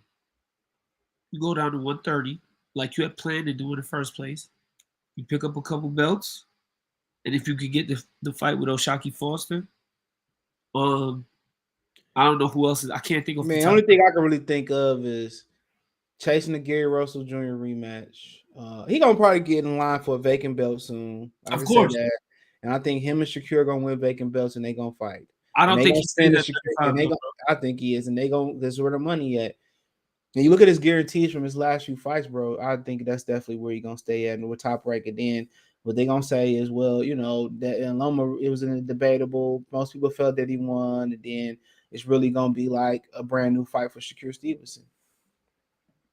You go down to 130, like you had planned to do in the first place. You pick up a couple belts, and if you could get the fight with Oshaki Foster, um, I don't know who else is. I can't think of the Man, top. only thing I can really think of is chasing the Gary Russell Jr. rematch. He gonna probably get in line for a vacant belt soon. I Of can say course, that. And I think him and Shakur gonna win vacant belts and they gonna fight. I And don't they think gonna he stays spend the at Shakur and 35 they though, gonna bro. I think he is, and they gonna that's where the money at. And you look at his guarantees from his last few fights, bro. I think that's definitely where he's gonna stay at and we're top rank. And then what they gonna say is, well, that in Loma it was debatable. Most people felt that he won, and then it's really gonna be like a brand new fight for Shakur Stevenson.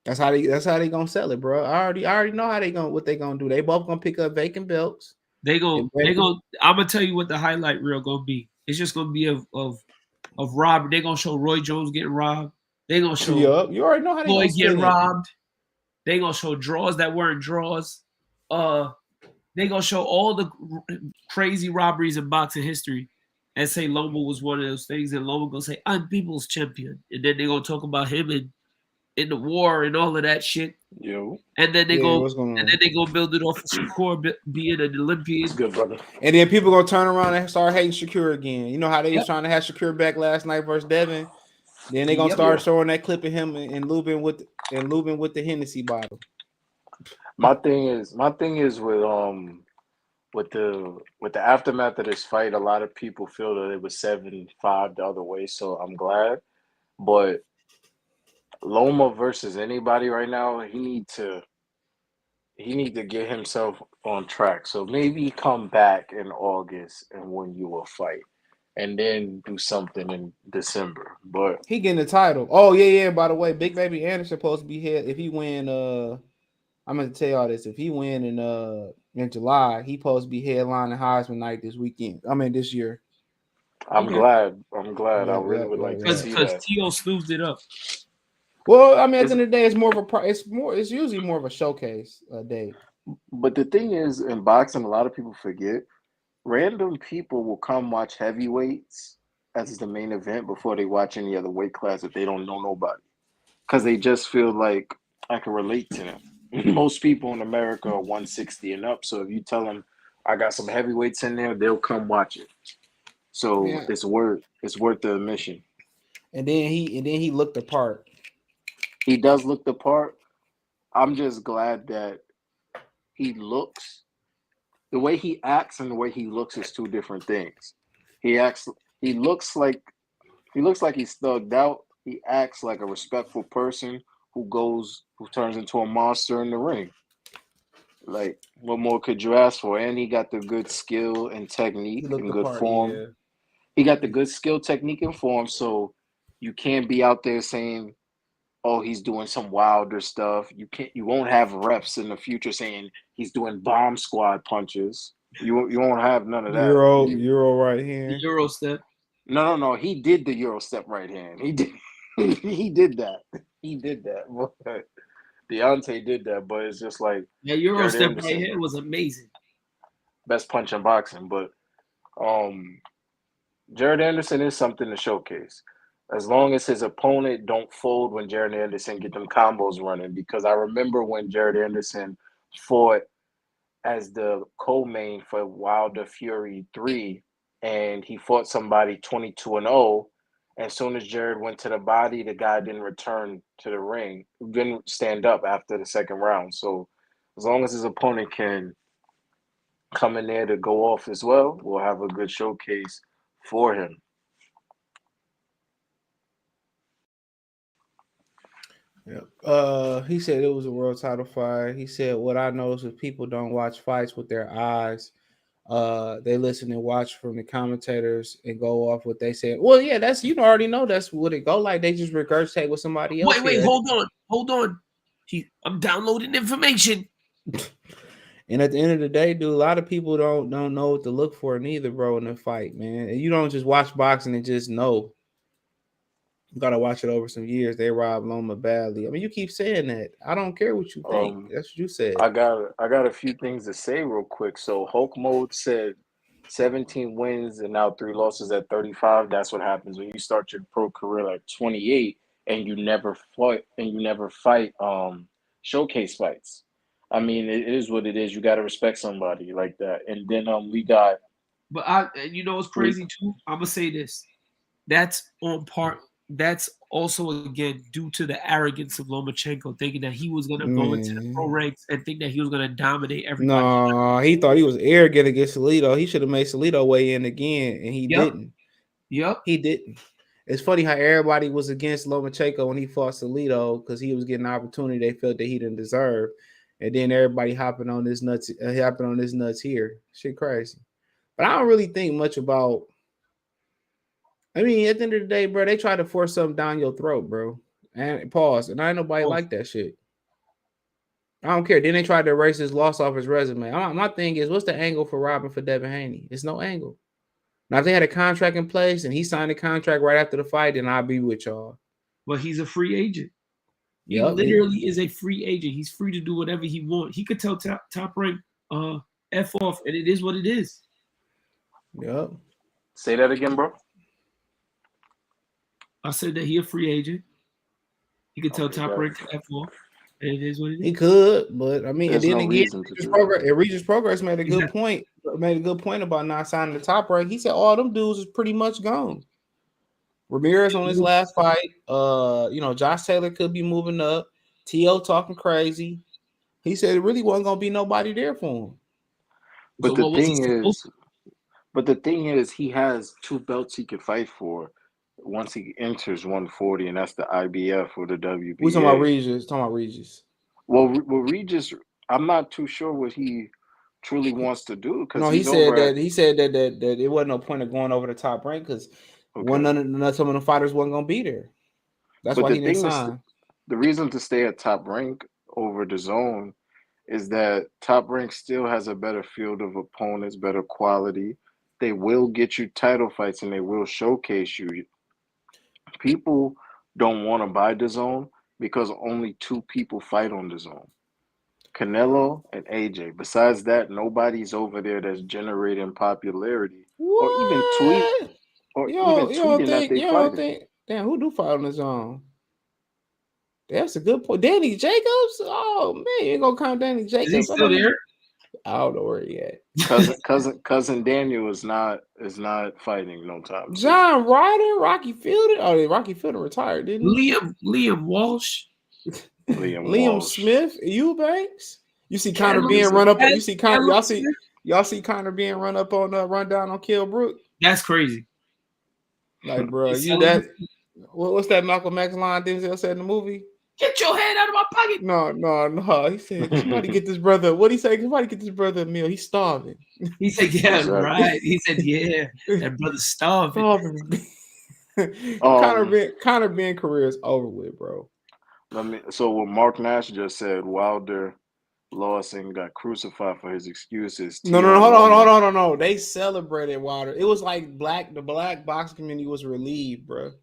That's how they gonna sell it, bro. I already know how what they gonna do. They both gonna pick up vacant belts. They And go they go. I'm gonna tell you what the highlight reel gonna be. It's just gonna be of robbery. They gonna show Roy Jones getting robbed. They gonna show yup, you already know how they gonna Floyd getting spin it. robbed. They gonna show draws that weren't draws. Uh, they gonna show all the crazy robberies in boxing history, and say Loma was one of those things. And Loma gonna say I'm people's champion, and then they gonna talk about him in the war and all of that shit. Yo, And then they Yeah, go what's going and on? then they go build it off of Shakur being an it's Olympian. good, brother. And then people gonna turn around and start hating Shakur again. You know how they was Yep. trying to have Shakur back last night versus Devin. Then they gonna Yep. start Yeah. showing that clip of him and Lubin with the Hennessy bottle. My thing is with the aftermath of this fight, a lot of people feel that it was 7-5 the other way. So I'm glad. But Loma versus anybody right now, he need to get himself on track. So maybe come back in August and win you a fight, and then do something in December. But He getting the title. Oh yeah. By the way, Big Baby Anderson supposed to be here if he win. I'm gonna tell y'all this. If he win in July, he supposed to be headlining Heisman night this weekend. I mean this year. I'm Okay. glad. I'm glad. I Yeah, really would like to Because see because that. T.O. snoozed it up. Well, I mean, at the It's, end of the day, it's more of it's usually more of a showcase day. but the thing is, in boxing, a lot of people forget. Random people will come watch heavyweights as the main event before they watch any other weight class if they don't know nobody, because they just feel like I can relate to them. Most people in America are 160 and up, so if you tell them I got some heavyweights in there, they'll come watch it. So Yeah. it's worth the admission. And then he looked the part. He does look the part. I'm just glad that he looks the way he acts and the way he looks is two different things. He acts he looks like he's thugged out. He acts like a respectful person who turns into a monster in the ring. Like, what more could you ask for? And he got the good skill and He technique looked and the good part. form. Yeah. He got the good skill, technique, and form. So you can't be out there saying, "Oh, he's doing some wilder stuff." You won't have reps in the future saying he's doing bomb squad punches. You won't have none of that. Euro right The here. Euro step. No. He did the Euro step right hand. He did. He did that. He did that. But Deontay did that. But it's just like That Euro Jared step right Anderson, here was amazing. best punch in boxing. But um, Jared Anderson is something to showcase. As long as his opponent don't fold when Jared Anderson get them combos running. Because I remember when Jared Anderson fought as the co-main for Wilder Fury 3, and he fought somebody 22-0. As soon as Jared went to the body, the guy didn't return to the ring, didn't stand up after the second round. So as long as his opponent can come in there to go off as well, we'll have a good showcase for him. Yep. He said it was a world title fight. He said what I know is if people don't watch fights with their eyes, they listen and watch from the commentators and go off what they said. Well, yeah, that's you already know that's what it go like. They just regurgitate what somebody else Wait, said. hold on. I'm downloading information. And at the end of the day, dude, a lot of people don't know what to look for neither, bro, in a fight, man. And you don't just watch boxing and just know. You gotta watch it over some years. They robbed Loma badly. I mean, you keep saying that. I don't care what you think. That's what you said. I got a few things to say real quick. So Hulk Mode said 17 wins and now 3 losses at 35. That's what happens when you start your pro career at 28 and you never fight showcase fights. I mean, it is what it is. You got to respect somebody like that. And then we got But you know what's crazy too? I'm gonna say this. That's on part. That's also again due to the arrogance of Lomachenko, thinking that he was gonna go into the pro ranks and think that he was gonna dominate everybody. No, he thought he was arrogant against Salido. He should have made Salido weigh in again, and he didn't. Yep. He didn't. It's funny how everybody was against Lomachenko when he fought Salido because he was getting an opportunity they felt that he didn't deserve, and then everybody hopping on this nuts here. Shit, crazy. But I don't really think much about. I mean, at the end of the day, bro, they try to force something down your throat, bro. And pause. And I ain't nobody like that shit. I don't care. Then they tried to erase his loss off his resume. My thing is, what's the angle for robbing for Devin Haney? It's no angle. Now, if they had a contract in place and he signed a contract right after the fight, then I'll be with y'all. But he's a free agent. He literally is a free agent. He's free to do whatever he wants. He could tell top rank F off, and it is what it is. Yep. Say that again, bro. I said that he a free agent. He could tell top rank to F off, and it is what it is. He could, but I mean, There's and then no again, Regis Progress made a good point. Made a good point about not signing the top rank. He said all them dudes is pretty much gone. Ramirez on his last fight. Josh Taylor could be moving up. T.O. talking crazy. He said it really wasn't gonna be nobody there for him. But the thing is, he has 2 belts he could fight for once he enters 140, and that's the IBF or the WBA. We're talking about Regis. Well, Regis, I'm not too sure what he truly wants to do because he said that it wasn't no point of going over the top rank because some of the fighters wasn't gonna be there. That's why he didn't sign. The reason to stay at top rank over the zone is that top rank still has a better field of opponents, better quality. They will get you title fights and they will showcase you. People don't want to buy the zone because only 2 people fight on the zone. Canelo and AJ. Besides that, nobody's over there that's generating popularity or even tweeting that they fighting. Damn, who do fight on the zone? That's a good point. Danny Jacobs? Oh man, you ain't gonna count Danny Jacobs. Is he still there? I don't know where he at. Cousin Daniel is not fighting no time. John Ryder, Rocky Fielding. Oh, Rocky Fielding retired, didn't he? Liam Walsh. Liam Smith, Eubanks. You see Connor being run up. You see Connor. Y'all see Connor being run up on rundown on Kilbrook. That's crazy. Like, bro, what's that Malcolm X line Denzel said in the movie? Get your head out of my pocket. No. He said, somebody get this brother. What'd he say? Somebody get this brother a meal. He's starving. He said, yeah, right. He said, yeah, that brother's starving. Connor being career is over with, bro. So what Mark Nash just said, Wilder lost and got crucified for his excuses. No, hold on. No. They celebrated Wilder. It was like the black boxing community was relieved, bro.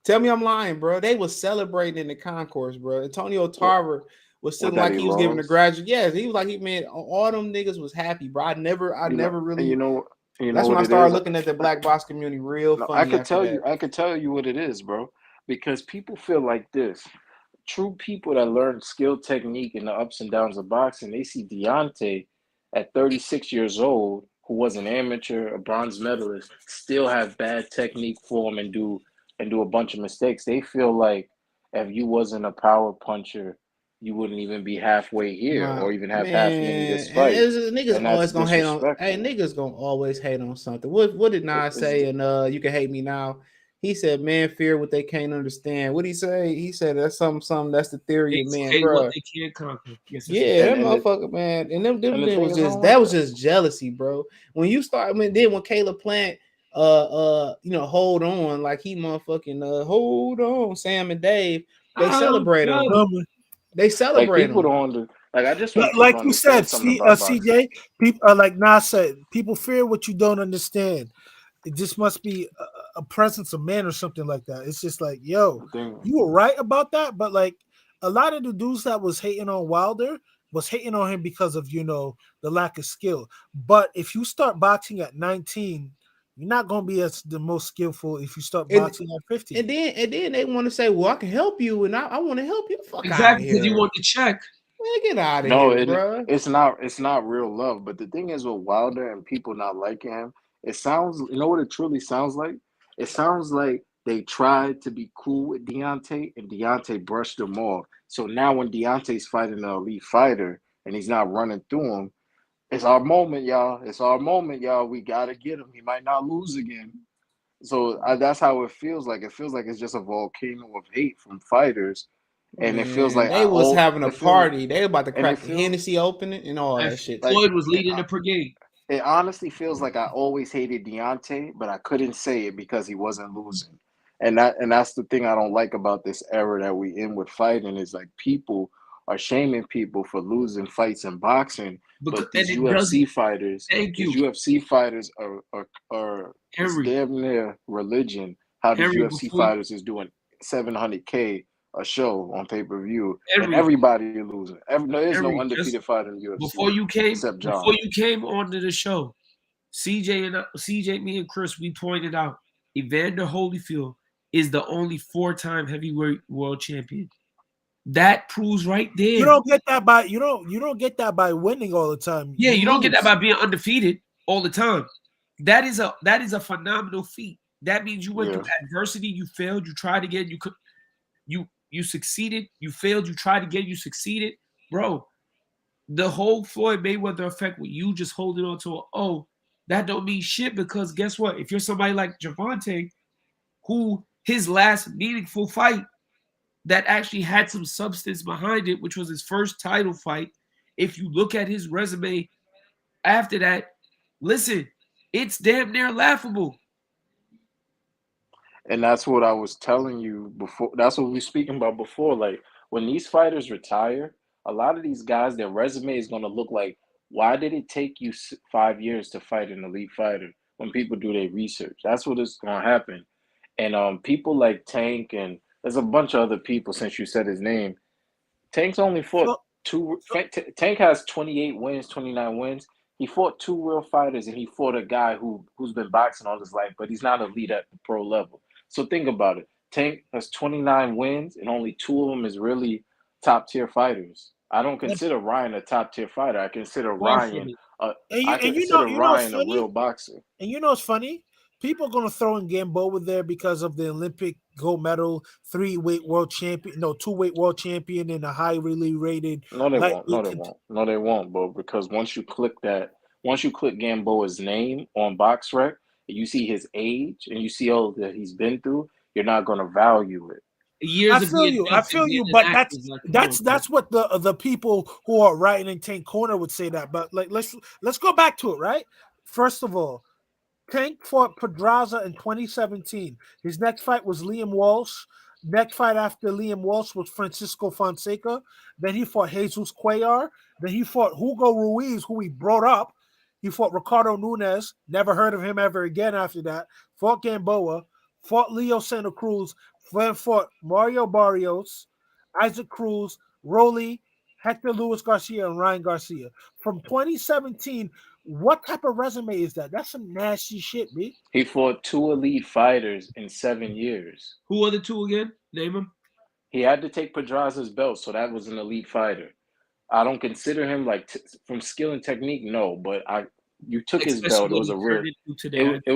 Tell me I'm lying, bro. They was celebrating in the concourse, bro. Antonio Tarver was sitting like he was giving a graduate. Yes, he was like all them niggas was happy, bro. I never really. That's when I started looking at the black boxing community real funny. I could tell you what it is, bro. Because people feel like this. True people that learn skill, technique, and the ups and downs of boxing, they see Deontay at 36 years old, who was an amateur, a bronze medalist, still have bad technique form and do a bunch of mistakes. They feel like if you wasn't a power puncher, you wouldn't even be halfway here or even have half in this fight. Niggas always gonna hate on. Hey, niggas gonna always hate on something. What did Nas say? And you can hate me now. He said, "Man fear what they can't understand." What he say? He said that's something. That's the theory of man, Hate what bro. they can't conquer. Yes, that's Yeah, that And the motherfucker, man. And them and the then thing was is, I just don't like that was that. just jealousy, bro. When you start, I mean, then when Caleb Plant, hold on, like he motherfucking hold on, Sam and Dave, they Oh, celebrate God. him. They Like celebrate people him. don't I just want people Like to you understand said, something about boxing. CJ, people like Nas said, people fear what you don't understand. It just must be a presence of man or something like that. It's just like, yo, The thing, you were right about that, but like a lot of the dudes that was hating on Wilder was hating on him because of the lack of skill. But if you start boxing at 19, you're not gonna be as the most skillful if you start And boxing at 15. and then they want to say, "Well, I can help you," and I want to help you. Fuck out of Exactly, because you here, want the check. man. Get out of no, here, bro. it's not real love. But the thing is with Wilder and people not liking him, it sounds, you know what it truly sounds like? It sounds like they tried to be cool with Deontay and Deontay brushed them off. So now when Deontay's fighting an elite fighter and he's not running through him, it's our moment, y'all. It's our moment, y'all. We gotta get him. He might not lose again. So that's how it feels like. It feels like it's just a volcano of hate from fighters, and it feels Man, like they was having a it feels party. They about to and it crack the feels Hennessy open and all And that shit. like Floyd was it, leading the brigade. it honestly feels like I always hated Deontay, but I couldn't say it because he wasn't losing. And that's the thing I don't like about this era that we in with fighting is like people are shaming people for losing fights in boxing, Because but and it doesn't. Thank These you, UFC fighters are it's Henry. damn near religion. How these Henry, UFC before you, fighters is doing 700K a show on pay per view, and Henry, everybody losing. There is no Henry, undefeated just fighter in the UFC except before John. you came onto the show, CJ, me and Chris, we pointed out Evander Holyfield is the only 4-time heavyweight world champion. That proves right You there. don't get that by you don't get that by winning all the time. Yeah, You you don't get that lose. by being undefeated all the time. That is a phenomenal feat. That means you went through Yeah. adversity, you failed, you tried again, you succeeded, you failed, you tried again, you succeeded. Bro, the whole Floyd Mayweather effect with you just holding on to that don't mean shit because guess what? If you're somebody like Javante, who his last meaningful fight that actually had some substance behind it, which was his first title fight, if you look at his resume after that, listen, it's damn near laughable. And that's what I was telling you before. That's what we were speaking about before. Like when these fighters retire, a lot of these guys, their resume is going to look like, why did it take you 5 years to fight an elite fighter? When people do their research, that's what is going to happen. And people like Tank and there's a bunch of other people. Since you said his name, Tank's only fought So, two. so Tank has 28 wins, 29 wins. He fought two real fighters, and he fought a guy who's been boxing all his life, but he's not elite at the pro level. So think about it. Tank has 29 wins, and only two of them is really top tier fighters. I don't consider Ryan a top tier fighter. Far from it. I and consider it's Ryan a funny. real boxer. And it's funny. People are gonna throw in Gamboa there because of the Olympic gold medal, 3-weight world champion, no 2-weight world champion, and a highly rated No, they won't. No, lightweight. they won't. No, they won't, bro. Because once you click Gamboa's name on BoxRec, and you see his age and you see all that he's been through, you're not gonna value it. Years I of feel being you. I tough and feel being you, an but actor that's is like, come that's on, bro. that's what the people who are writing in Tank Corner would say that. But like let's go back to it, right? First of all, Tank fought Pedraza in 2017. His next fight was Liam Walsh. Next fight after Liam Walsh was Francisco Fonseca. Then he fought Jesus Cuellar. Then he fought Hugo Ruiz, who he brought up. He fought Ricardo Nunes. Never heard of him ever again after that. Fought Gamboa. Fought Leo Santa Cruz. Then fought Mario Barrios, Isaac Cruz, Rolly, Hector Luis Garcia, and Ryan Garcia. From 2017, what type of resume is that? That's some nasty shit, B. He fought two elite fighters in 7 years. Who are the two again? Name them. He had to take Pedraza's belt, so that was an elite fighter. I don't consider him like from skill and technique, no. But you took his Especially belt. It what was he a real, turned into today. it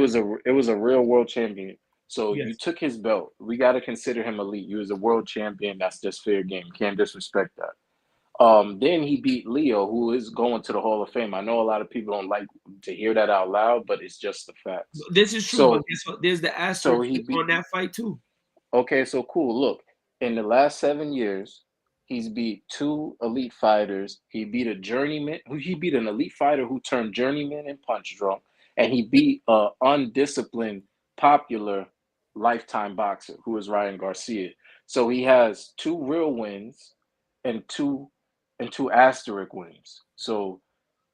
was a real world champion. So you Yes. took his belt. We got to consider him elite. He was a world champion. That's just fair game. Can't disrespect that. Then he beat Leo, who is going to the Hall of Fame. I know a lot of people don't like to hear that out loud, but it's just the facts. This is true, but guess what? There's the So asterisk he beat. on that fight too. Okay, so cool. Look, in the last 7 years, he's beat 2 elite fighters. He beat a journeyman. He beat an elite fighter who turned journeyman and punch drunk, and he beat a undisciplined, popular lifetime boxer who is Ryan Garcia. So he has 2 real wins and two asterisk wins. So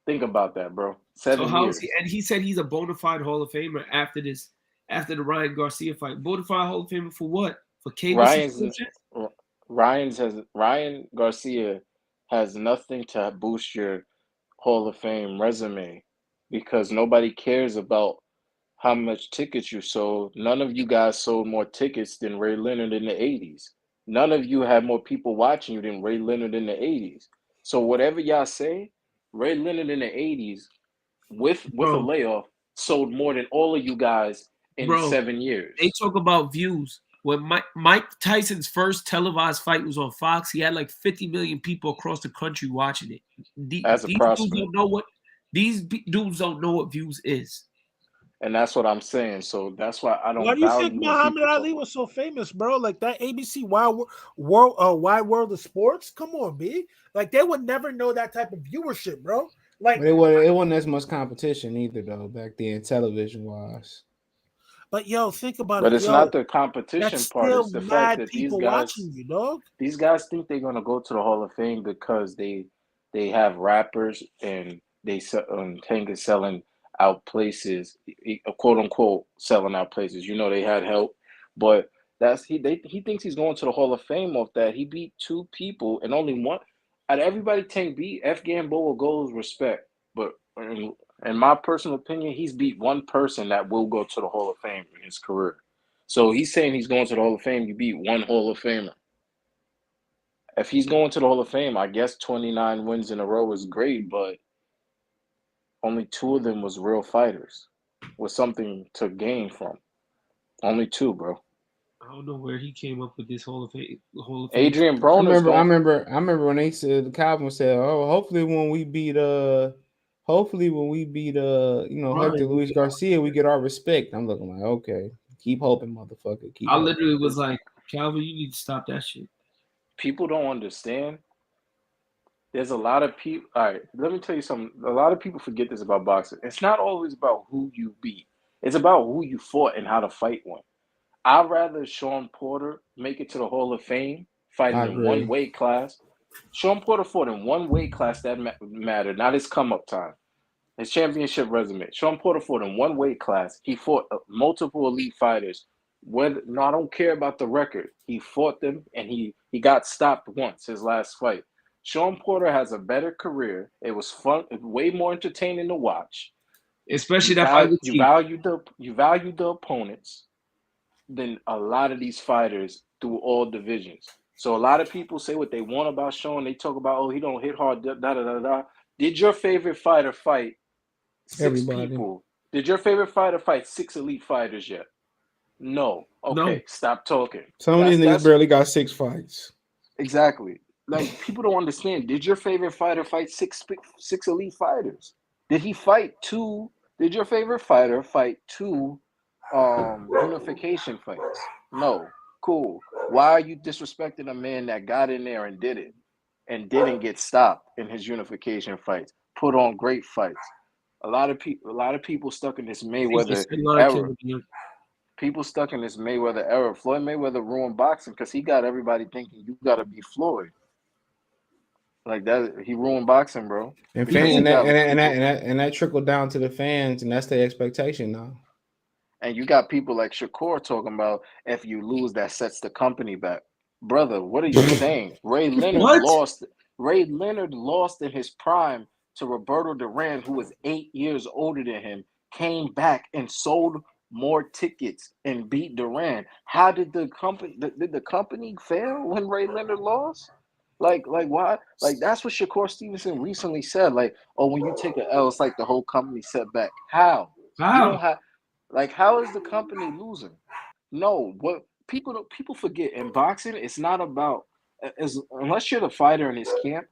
think about that, bro. So 7 years. And he said he's a bona fide Hall of Famer after this, after the Ryan Garcia fight. Bona fide Hall of Famer for what? For cable subscriptions? Ryan Garcia has nothing to boost your Hall of Fame resume because nobody cares about how much tickets you sold. None of you guys sold more tickets than Ray Leonard in the 80s. None of you had more people watching you than Ray Leonard in the 80s. So whatever y'all say, Ray Leonard in the 80s with a layoff sold more than all of you guys in 7 years. They talk about views. When Mike Tyson's first televised fight was on Fox, he had like 50 million people across the country watching it. As a prospect. These dudes don't know what views is. And that's what I'm saying. So that's why I don't. Why do you think Muhammad Ali was so famous, bro? Like that ABC Wide World of Sports. Come on, B. Like they would never know that type of viewership, bro. Like it wasn't as much competition either, though, back then, television wise. But yo, think about it. But it's not the competition part. It's the fact that these guys, you, dog. These guys think they're gonna go to the Hall of Fame because they have rappers and they Tank is selling out places, quote unquote, selling out places. You know, they had help, but he thinks he's going to the Hall of Fame off that. He beat 2 people and only one. Out of everybody Tank beat, F. Gamboa goes respect, but. In my personal opinion, he's beat one person that will go to the Hall of Fame in his career. So he's saying he's going to the Hall of Fame. You beat one Hall of Famer. If he's going to the Hall of Fame, I guess 29 wins in a row is great, but only 2 of them was real fighters with something to gain from. Only 2, bro. I don't know where he came up with this Hall of Fame. Adrian Broner. I remember when they said Calvin said, "Oh, hopefully when we beat Hector Luis Garcia, we get our respect." I'm looking like, okay, keep hoping, motherfucker. I literally was like, Calvin, you need to stop that shit. People don't understand. There's a lot of people. All right, let me tell you something. A lot of people forget this about boxing. It's not always about who you beat. It's about who you fought and how the fight went. I'd rather Sean Porter make it to the Hall of Fame fighting in one weight class. Sean Porter fought in one weight class that mattered, not his come-up time. His championship resume. Sean Porter fought in one weight class. He fought multiple elite fighters. I don't care about the record. He fought them, and he got stopped once, his last fight. Sean Porter has a better career. It was fun, way more entertaining to watch. Especially that fight with you value the opponents than a lot of these fighters through all divisions. So a lot of people say what they want about Sean. They talk about, oh, he don't hit hard, da-da-da-da. Did your favorite fighter fight 6 people? Did your favorite fighter fight 6 elite fighters yet? No. Okay, Stop talking. Some of these niggas barely got 6 fights. Exactly. Like, people don't understand. Did your favorite fighter fight 6 elite fighters? Did he fight 2? Did your favorite fighter fight 2 unification fights? No. Cool. Why are you disrespecting a man that got in there and did it and didn't get stopped in his unification fights? Put on great fights. A lot of people stuck in this Mayweather era. People stuck in this Mayweather era. Floyd Mayweather ruined boxing because he got everybody thinking you got to be Floyd. Like that, he ruined boxing, bro. And that trickled down to the fans, and that's the expectation now. And you got people like Shakur talking about if you lose, that sets the company back. Brother, what are you saying? Ray Leonard lost in his prime to Roberto Duran, who was 8 years older than him, came back and sold more tickets and beat Duran. How did the company fail when Ray Leonard lost? Like why? Like that's what Shakur Stevenson recently said. Like, oh, when you take an L, it's like the whole company set back. How? You don't have, like, how is the company losing? No, what people forget in boxing, it's not about unless you're the fighter in his camp.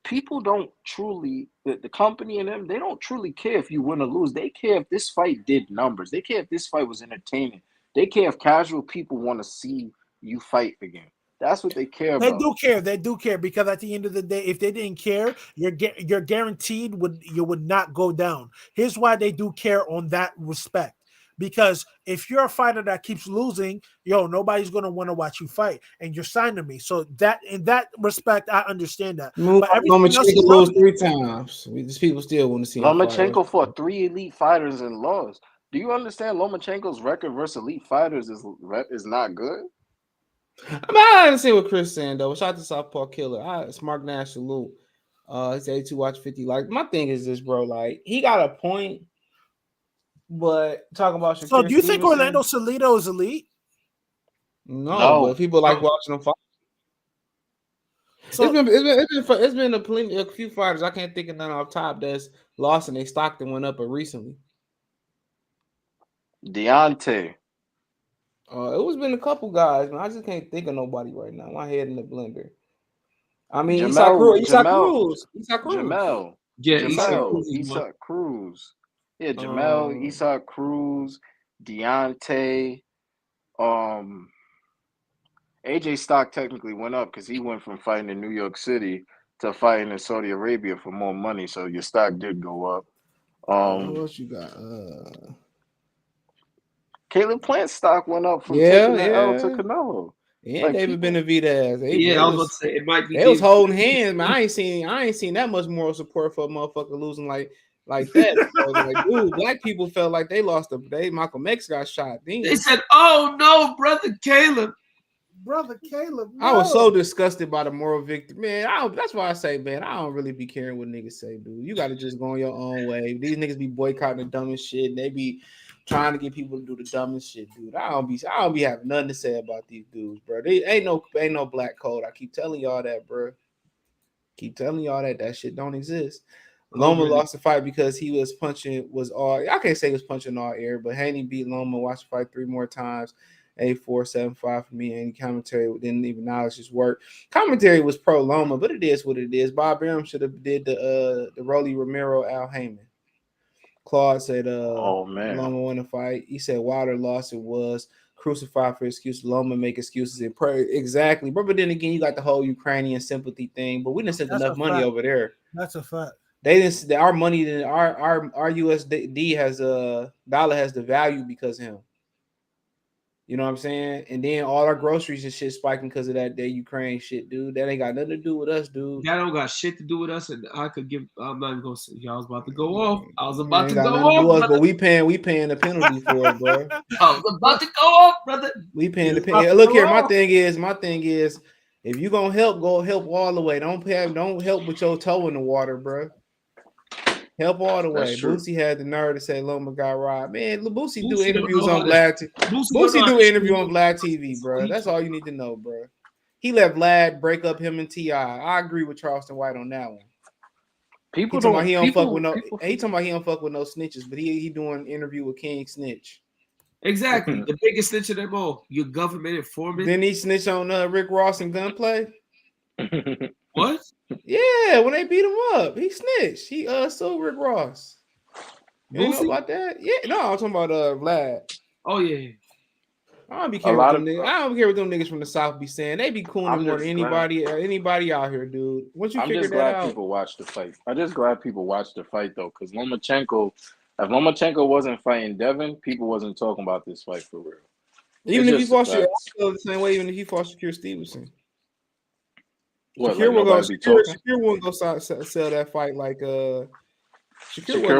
people don't truly, the company and them, they don't truly care if you win or lose. They care if this fight did numbers. They care if this fight was entertaining. They care if casual people want to see you fight again. That's what they care They about. do care. They do care because at the end of the day, if they didn't care, you're guaranteed you would not go down. Here's why they do care on that respect. Because if you're a fighter that keeps losing, nobody's gonna want to watch you fight, and you're signed to me. So that in that respect, I understand that. But everything else Lomachenko lose 3 times. These people still want to see him fight. Lomachenko fought 3 elite fighters and lost. Do you understand Lomachenko's record versus elite fighters is not good? I mean, I understand what Chris saying though. Shout out to Southpaw Killer. Smart Nash salute. He's 82 watch 50. Like my thing is this, bro. Like he got a point, but talking about Shakur So do you think Stevenson, Orlando Salido is elite? No, but people like watching him fight. So it's been a few fighters. I can't think of none off top that's lost and they stocked and went up recently. Deontay. It was been a couple guys, man. I just can't think of nobody right now. My head in the blender. I mean, Isak Cruz. Jamel. Yeah, Isak Cruz. Yeah, Jamel, Isak Cruz, Deontay. AJ stock technically went up because he went from fighting in New York City to fighting in Saudi Arabia for more money. So your stock did go up. What else you got? Caleb Plant's stock went up from taking the L to Canelo. Yeah, like David Benavidez. I was going to say it might be. They was holding hands, man. I ain't seen that much moral support for a motherfucker losing like that. So like, dude, black people felt like they lost the day Malcolm X got shot. They said, "Oh no, brother Caleb." Brother Caleb, no. I was so disgusted by the moral victory, man. That's why I say, man, I don't really be caring what niggas say, dude. You got to just go on your own way. These niggas be boycotting the dumbest shit. And they be trying to get people to do the dumbest shit, dude. I don't be having nothing to say about these dudes, bro. They ain't no black code. I keep telling y'all that, bro. Keep telling y'all that shit don't exist. Loma lost the fight because he was punching. I can't say he was punching all air, but Haney beat Loma. Watched the fight 3 more times. 8-4-7-5 for me. Any commentary didn't even acknowledge his work. Commentary was pro Loma, but it is what it is. Bob Arum should have did the Rolly Romero Al Heyman. Claude said, Loma won the fight. He said Wilder lost. It was crucified for excuses. Loma make excuses and pray. Exactly, bro. But then again, you got the whole Ukrainian sympathy thing. But we didn't send enough money over there. That's a fact. They didn't. Our money, our USD has dollar has the value because of him. You know what I'm saying? And then all our groceries and shit spiking because of that Ukraine shit, dude. That ain't got nothing to do with us, dude. That don't got shit to do with us. And I'm not even gonna say. Y'all was about to go off. I was about to go off. But we paying the penalty for it, bro. I was about to go off, brother. We paying the penalty. Look here, my thing is, if you gonna help, go help all the way. Don't help with your toe in the water, bro. Help all the way. Boosie had the nerve to say Loma got robbed. Man, Boosie do interviews on Vlad TV. Boosie do interview on Vlad TV, bro. That's all you need to know, bro. He let Vlad break up him and T.I. I agree with Charleston White on that one. He talking about he don't fuck with no snitches, but he doing an interview with King Snitch. Exactly. The biggest snitch of them all. Your government informant. Then he snitched on Rick Ross and Gunplay. What? Yeah, when they beat him up, he snitched. He sued Rick Ross. You know about that? Yeah, no, I'm talking about Vlad. Oh yeah. I don't be caring what them niggas. I don't care what them niggas from the South be saying. They be cooling more than anybody out here, dude. Once you figure that out, I'm just glad people watch the fight. I'm just glad people watch the fight though, because Lomachenko, if Lomachenko wasn't fighting Devin, people wasn't talking about this fight for real. Even if he fought the same way, even if he fought Shakur Stevenson. Shakur won't go sell that fight like Shakur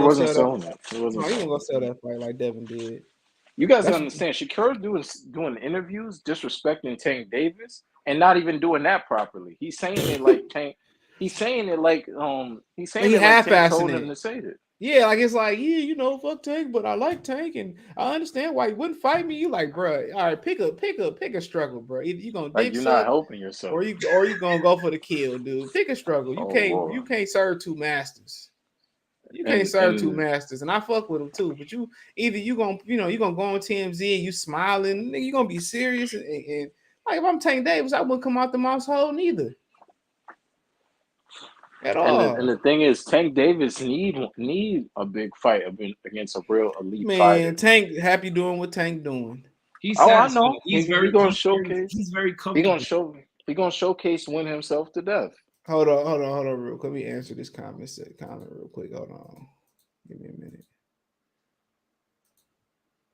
wasn't selling it. He wasn't gonna sell that fight like Devin did. You guys gotta understand, Shakur's doing interviews, disrespecting Tank Davis, and not even doing that properly. He's saying it like Tank. He's saying it like Tank told him to say it. Yeah, like it's like, yeah, fuck Tank, but I like Tank, and I understand why he wouldn't fight me. You like, bro, all right, pick a struggle, bro. Either you gonna you're not helping yourself, or you gonna go for the kill, dude. Pick a struggle. You can't serve 2 masters. You can't serve 2 masters, and I fuck with them too. But you gonna go on TMZ and you smiling, nigga, you gonna be serious. And like if I'm Tank Davis, I wouldn't come out the mouse hole neither. at And all. the thing is, Tank Davis need a big fight against a real elite Man, fighter. Tank happy doing what Tank doing. He's Oh, I satisfied. know. He's He very gonna comfortable. showcase. He's very He comfortable. gonna showcase win himself to death. Hold on, real quick. Let me answer this comment real quick. Hold on. Give me a minute.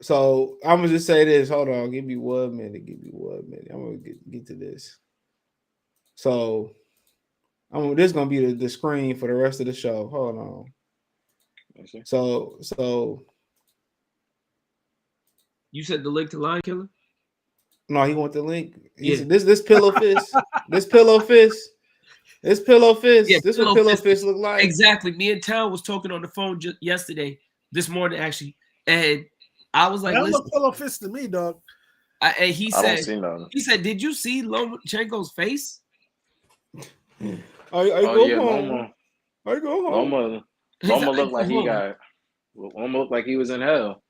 So I'm gonna just say this. Hold on, give me 1 minute. I'm gonna get to this. So this is gonna be the screen for the rest of the show. Hold on. So You said the link to Lion Killer? no, he want the link. He Yeah. said this pillow fist. This pillow fist. This pillow fist. Yeah, this what pillow fist look like. Exactly. Me and Town was talking on the phone this morning actually, and I was like, that "Listen, look pillow fist to me, dog." And he said, "Did you see Lomachenko's face?" I go home. I go home. Loma looked like he was in hell.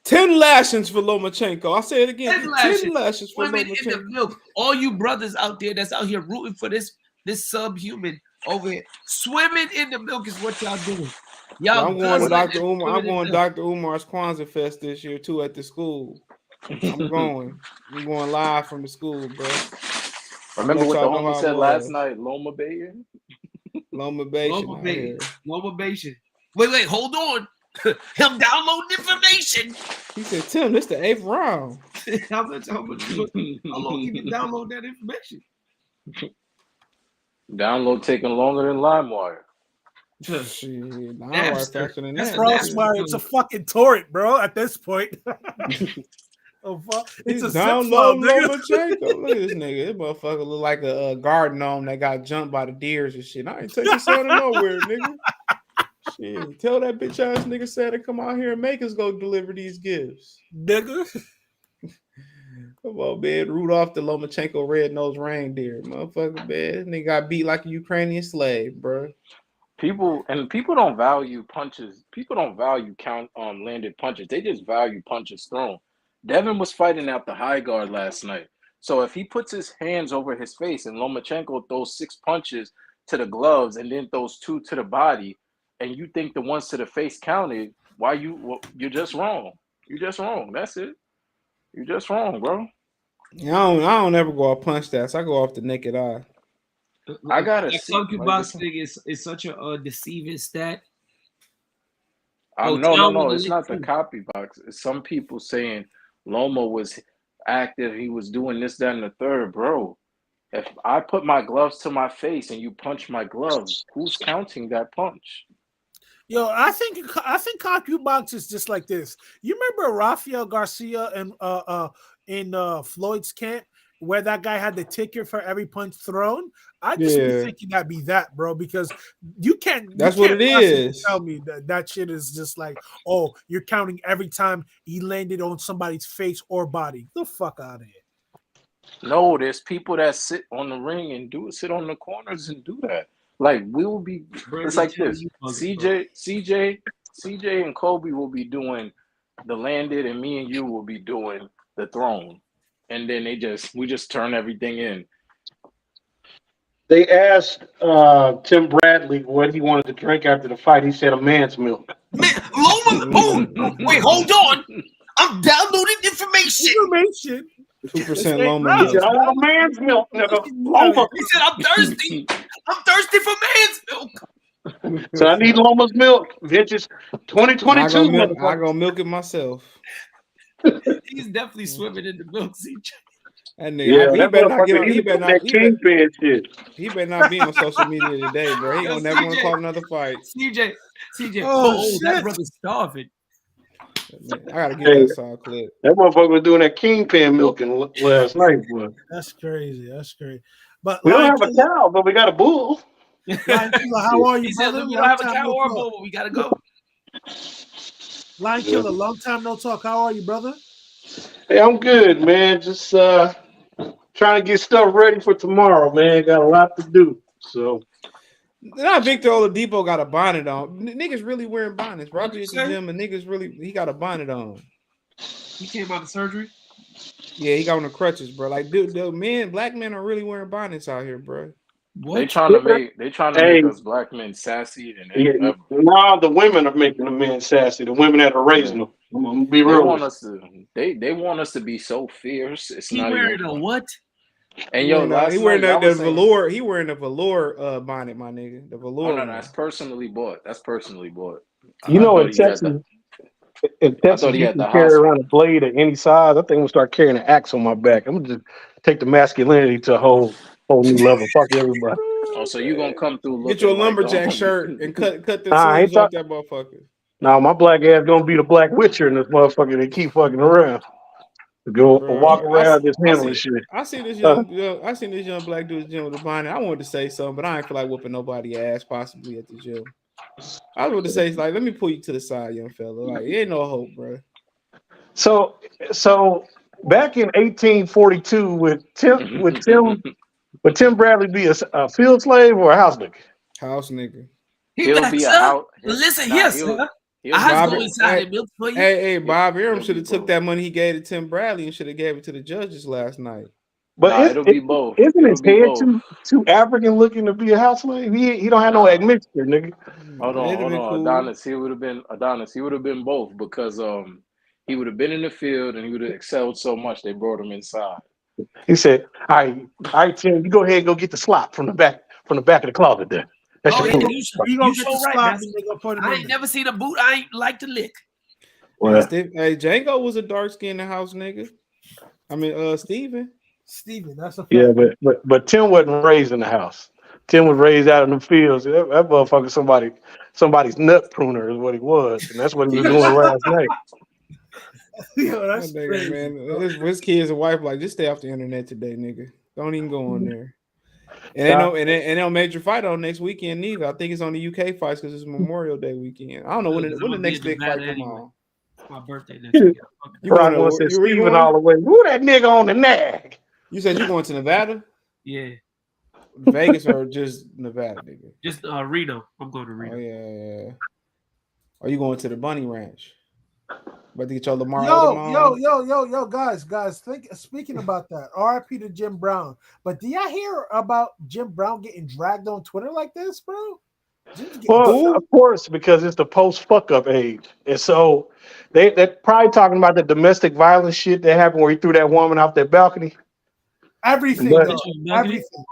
10 lashings for Lomachenko. I'll say it again. 10 lashes for Women Lomachenko. in the milk. All you brothers out there that's out here rooting for this subhuman over here, swimming in the milk is what y'all doing. Y'all I'm going to Dr. Umar. I'm going to Dr. Umar's Kwanzaa Fest this year too at the school. I'm going. I'm going live from the school, bro. Remember what the homie said last night? Loma baiting. Loma baiting. Wait, hold on. Him downloading information. He said, Tim, this the 8th round. How long you can download that information? Download taking longer than LimeWire. LimeWire faster than that. Crosswire, it's a fucking torrent, bro. At this point. Oh, fuck. It's a download Lomachenko. Look at this nigga. This motherfucker look like a garden gnome that got jumped by the deers and shit. I ain't taking this out of nowhere, nigga. Shit, tell that bitch ass nigga said to come out here and make us go deliver these gifts, nigga. Come on, man. Rudolph the Lomachenko red-nosed reindeer, motherfucker, man. This nigga got beat like a Ukrainian slave, bro. People don't value punches. People don't value landed punches. They just value punches thrown. Devin was fighting out the high guard last night. So if he puts his hands over his face and Lomachenko throws 6 punches to the gloves and then throws 2 to the body, and you think the ones to the face counted, you're just wrong. You're just wrong. That's it. You're just wrong, bro. I don't ever go off punch stats. I go off the naked eye. I gotta see. Concubus thing is such a deceiving stat. No. It's not the copy box. It's some people saying Loma was active. He was doing this, that, and the third, bro. If I put my gloves to my face and you punch my gloves, who's counting that punch? Yo, I think CompuBox is just like this. You remember Rafael Garcia in Floyd's camp where that guy had the ticket for every punch thrown? I just be thinking that'd be that, bro, because you can't. That's what it is. Tell me that shit is just like, oh, you're counting every time he landed on somebody's face or body. Get the fuck out of here. No, there's people that sit on the ring and sit on the corners and do that. Like we will be, it's like this. CJ and Kobe will be doing the landed, and me and you will be doing the thrown, and then we just turn everything in. They asked Tim Bradley what he wanted to drink after the fight. He said a man's milk. Man, Loma, wait, hold on. I'm downloading information. 2% Loma. He said, I want a man's milk, nigga. Loma. He said, I'm thirsty. I'm thirsty for man's milk. So I need Loma's milk. Vintage 2022. I go milk it myself. He's definitely swimming in the milk, CJ. That nigga, he better not get on. He better not be on social media today, bro. He gonna never want to call another fight. CJ. That brother's starving. Man, I gotta get that song clip. That motherfucker was doing that kingpin milking last night, boy. That's crazy. But we don't have a cow, but we got a bull. How are you, brother? We don't have a cow or a bull, but we gotta go. Lion Killer, long time no talk. How are you, brother? Hey, I'm good, man. Just trying to get stuff ready for tomorrow, man. Got a lot to do. So now Victor Oladipo got a bonnet on. Niggas really wearing bonnets. Robbie at the gym and niggas really he got a bonnet on. He came out of surgery? Yeah, he got on the crutches, bro. Like, dude, black men are really wearing bonnets out here, bro. They What? trying to make Hey, us black men sassy than yeah, ever. now the women are making the men sassy. The women that are raising them. I'm gonna be They real want with us to they want us to be so fierce. It's He not even wearing a funny. what? And yo, He last wearing night y'all the was saying, velour. He wearing the velour bonnet, my nigga. The oh velour no, one. that's personally bought. That's personally bought. you. You I know, thought he had the in I thought Texas, he you had can the carry house one. around a blade at any size. I think I'm gonna start carrying an axe on my back. I'm gonna just take the masculinity to a whole new level. Fuck everybody. Oh, so you gonna come through Get you a looking like lumberjack shirt and cut the Nah, I ain't sleeves off talk. that motherfucker. Nah, my black ass gonna be the Black Witcher in this motherfucker. They keep fucking around. Go walk Bro, around just handling shit. I see this Uh, I seen this young black dude gym with the bonnet. I wanted to say something, but I ain't feel like whooping nobody ass possibly at the gym. I was going to say, like, let me pull you to the side, young fella. Like, it ain't no hope, bro. so back in 1842, would Tim Bradley be a field slave or a house nigga? House nigga. He he'll like, be a sir, house. listen Nah, here, sir. he'll be I'll go Bobby, both. inside and milk for you. hey, Bob Arum He'll should be have took both. that money he gave to Tim Bradley and should have gave it to the judges last night. But Nah, it'll be both. isn't It'll his be head both. too African looking to be a house slave? He don't have no Nah. admixture, nigga. It'd have been cool. Adonis. He would have been both because he would have been in the field and he would have excelled so much they brought him inside. He said, all right, Tim, you go ahead and go get the slop from the back of the closet there. That's Oh your yeah, food. We you gonna get the so right, slop man. and they gonna put him I in ain't there. never seen a boot I ain't like to lick. Well, Hey, Django was a dark skinned house nigga. I mean, Steven. Steven, that's a yeah, fact. but Tim wasn't raised in the house. Tim was raised out in the fields. That motherfucker somebody's nut pruner is what he was, and that's what he was doing last night. Yo, That that's nigga, crazy. man. Bro. His kids and wife like, just stay off the internet today, nigga. Don't even go on there. And Nah, ain't no major fight on next weekend neither. I think it's on the UK fights because it's Memorial Day weekend. I don't know when Because I'm the gonna be next in big fight Nevada come anyway. on. It's my birthday next week. You going Rock one to said where you Steven going? all the way. Who that nigga on the nag? You said you going to Nevada, Yeah, Vegas, or just Nevada, nigga? just Reno. I'm going to Oh Reno. yeah. Are you going to the Bunny Ranch? About to get your Lamar Yo, Odom on? guys. Speaking about that, RIP to Jim Brown. But do y'all hear about Jim Brown getting dragged on Twitter like this, bro? Jim's getting Well, Who? of course, because it's the post fuck up age, and so they're probably talking about the domestic violence shit that happened where he threw that woman off that balcony. everything, But though. Everything.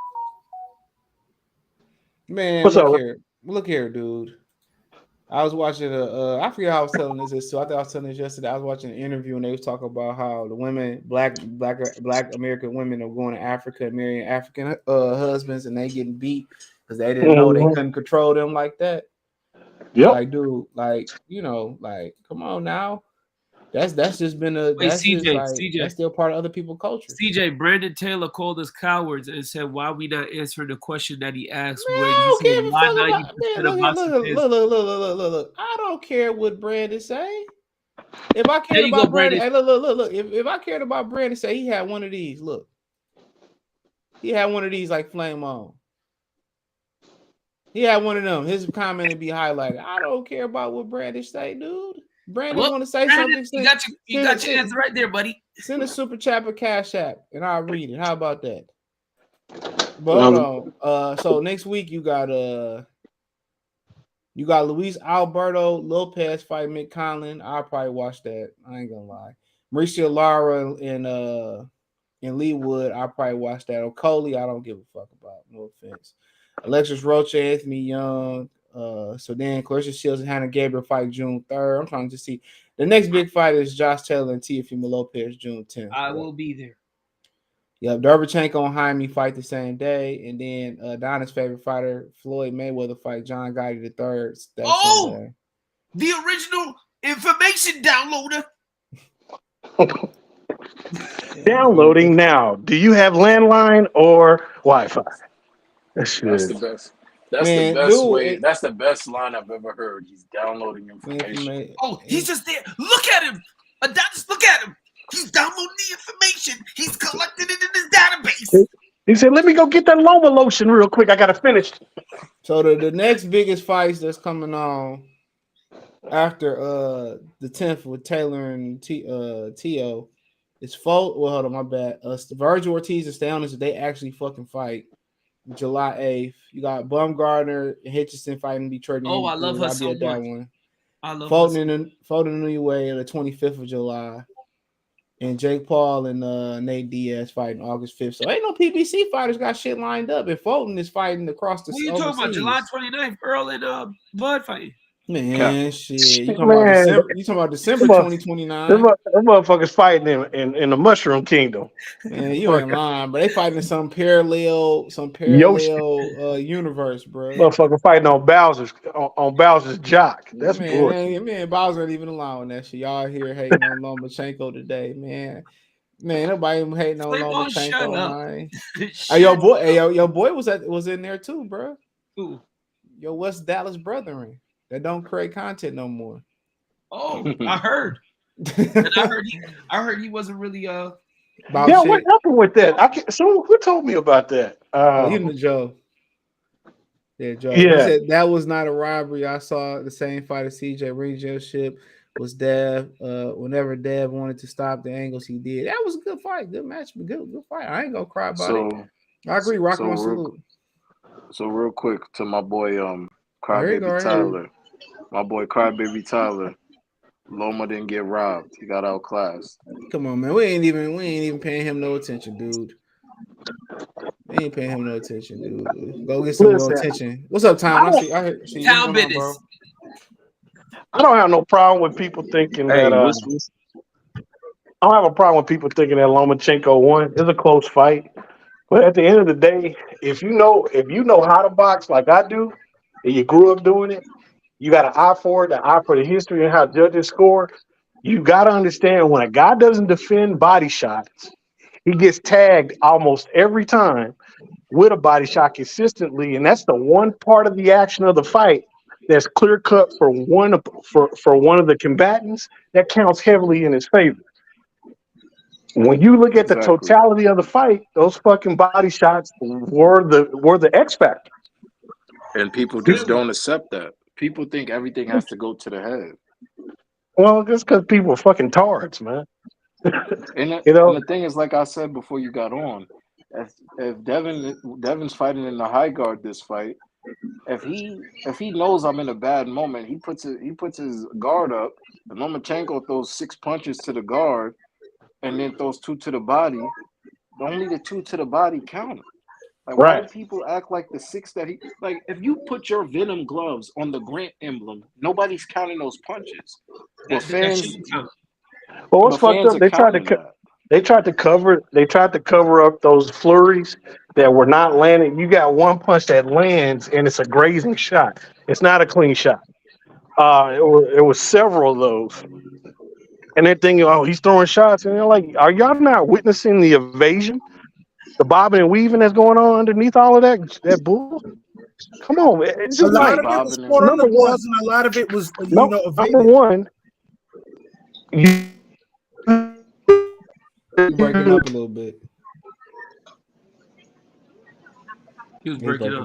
Man, what's up? look here, dude. I was watching I forget how I was telling this too. I think I was telling this yesterday. I was watching an interview and they was talking about how the women, black American women, are going to Africa and marrying African husbands, and they getting beat because they didn't know they Mhm. couldn't control them like that. Yep. Like, dude, like, like, come on now. That's just been Wait, that's just like CJ, that's still part of other people's culture. CJ. Brandon Taylor called us cowards and said, "Why we not answering the question that he asked?" Man, When I he don't said, care if a "Why fuck about 90% man. of Look, boxing fans?" look. I don't care what Brandon say. If I There cared you go, about Brandon, Brandon. hey, look. If I cared about Brandon, say he had one of these. Look, he had one of these like Flame On. He had one of them. His comment would be highlighted. I don't care about what Brandon say, dude. Brandon Look, want to say Brandon, something. you got your answer right there, buddy. Send a super chat or cash app, and I'll read it. How about that? But hold on. So next week you got Luis Alberto Lopez fight Mick Conlon. I'll probably watch that. I ain't gonna lie. Mauricio Lara and Lee Wood, I'll probably watch that. O'Coley, I don't give a fuck about. No offense. Alexis Rocha, Anthony Young. So then Clarissa Shields and Hannah Gabriel fight June 3rd. I'm trying to see. The next big fight is Josh Taylor and Teofimo Lopez June 10th. I will be there. Yep, Derbychenko and Jaime fight the same day, and then Donna's favorite fighter, Floyd Mayweather, fight John Gotti III that Sunday. The original information downloader. Downloading now. Do you have landline or Wi-Fi? That's the best. That's the Man, best dude, way. That's the best line I've ever heard. He's downloading information. Oh, he's just there. Look at him. Adonis, look at him. He's downloading the information. He's collecting it in his database. He said, let me go get that Loma lotion real quick. I got to finish. So the next biggest fights that's coming on after the 10th with Taylor and Tio is hold on, my bad. Virgil Ortiz and Steonis, they actually fucking fight. July 8th. You got Bumgarner and Hitchison fighting Detroit. Oh, I love her I'll so be at that much. one. I love Folding in the new way on the 25th of July. And Jake Paul and Nate Diaz fighting August 5th. So ain't no PBC fighters got shit lined up. And Fulton is fighting across the What are you talking about? July 29th, Earl and Bud fighting. Man, shit. You talking Man, about December? You talking about December 2029? Them motherfuckers fighting in the Mushroom Kingdom. Man, you ain't lying, but they fighting in some parallel universe, bro. Motherfucker fighting on Bowser's jock. That's bullshit. Man, Bowser ain't even allowing that shit. Y'all here hating on Lomachenko today, man. Man, nobody even hating on Lomachenko, man. Hey, your boy was in there too, bro. Who? Your West Dallas brethren that don't create content no more. Oh, I heard. And I heard he wasn't really what happened with that? Who told me about that? You know Joe. Yeah, Joe. Yeah. He said that was not a robbery. I saw the same fight as CJ ring ship was Dev. Whenever Dev wanted to stop the angles, he did. That was a good fight, good match, but good fight. I ain't gonna cry about it. I agree. Rock my salute. So real quick to my boy Crybaby Tyler. My boy Crybaby Tyler. Loma didn't get robbed. He got outclassed. Come on, man. We ain't even paying him no attention, dude. We ain't paying him no attention, dude. Go get some more attention. What's up, Tom? I see Town business. I don't have no problem with people thinking that. I don't have a problem with people thinking that Lomachenko won. It's a close fight, but at the end of the day, if you know how to box like I do, and you grew up doing it, you got an eye for it, an eye for the history and how judges score. You got to understand when a guy doesn't defend body shots, he gets tagged almost every time with a body shot consistently, and that's the one part of the action of the fight that's clear cut for one of the combatants that counts heavily in his favor. When you look at the totality of the fight, those fucking body shots were the X factor. And people just don't accept that. People think everything has to go to the head. Well, just because people are fucking tards, man. And the thing is, like I said before you got on, if Devin's fighting in the high guard this fight, if he knows I'm in a bad moment, he puts his guard up, and Lomachenko throws 6 punches to the guard, and then throws 2 to the body. Only the 2 to the body count. Like, why do people act like the 6 that he like? If you put your Venom gloves on the Grant emblem, nobody's counting those punches. But fans, what's fucked up? They tried to cover up those flurries that were not landing. You got one punch that lands, and it's a grazing shot. It's not a clean shot. It was several of those. And they're thinking, oh, he's throwing shots, and they're like, are y'all not witnessing the evasion? The bobbing and weaving that's going on underneath all of that bull. Come on, man. It's just a lot of it was caught on the gloves, and a lot of it was number one. You breaking up a little bit. He was breaking up.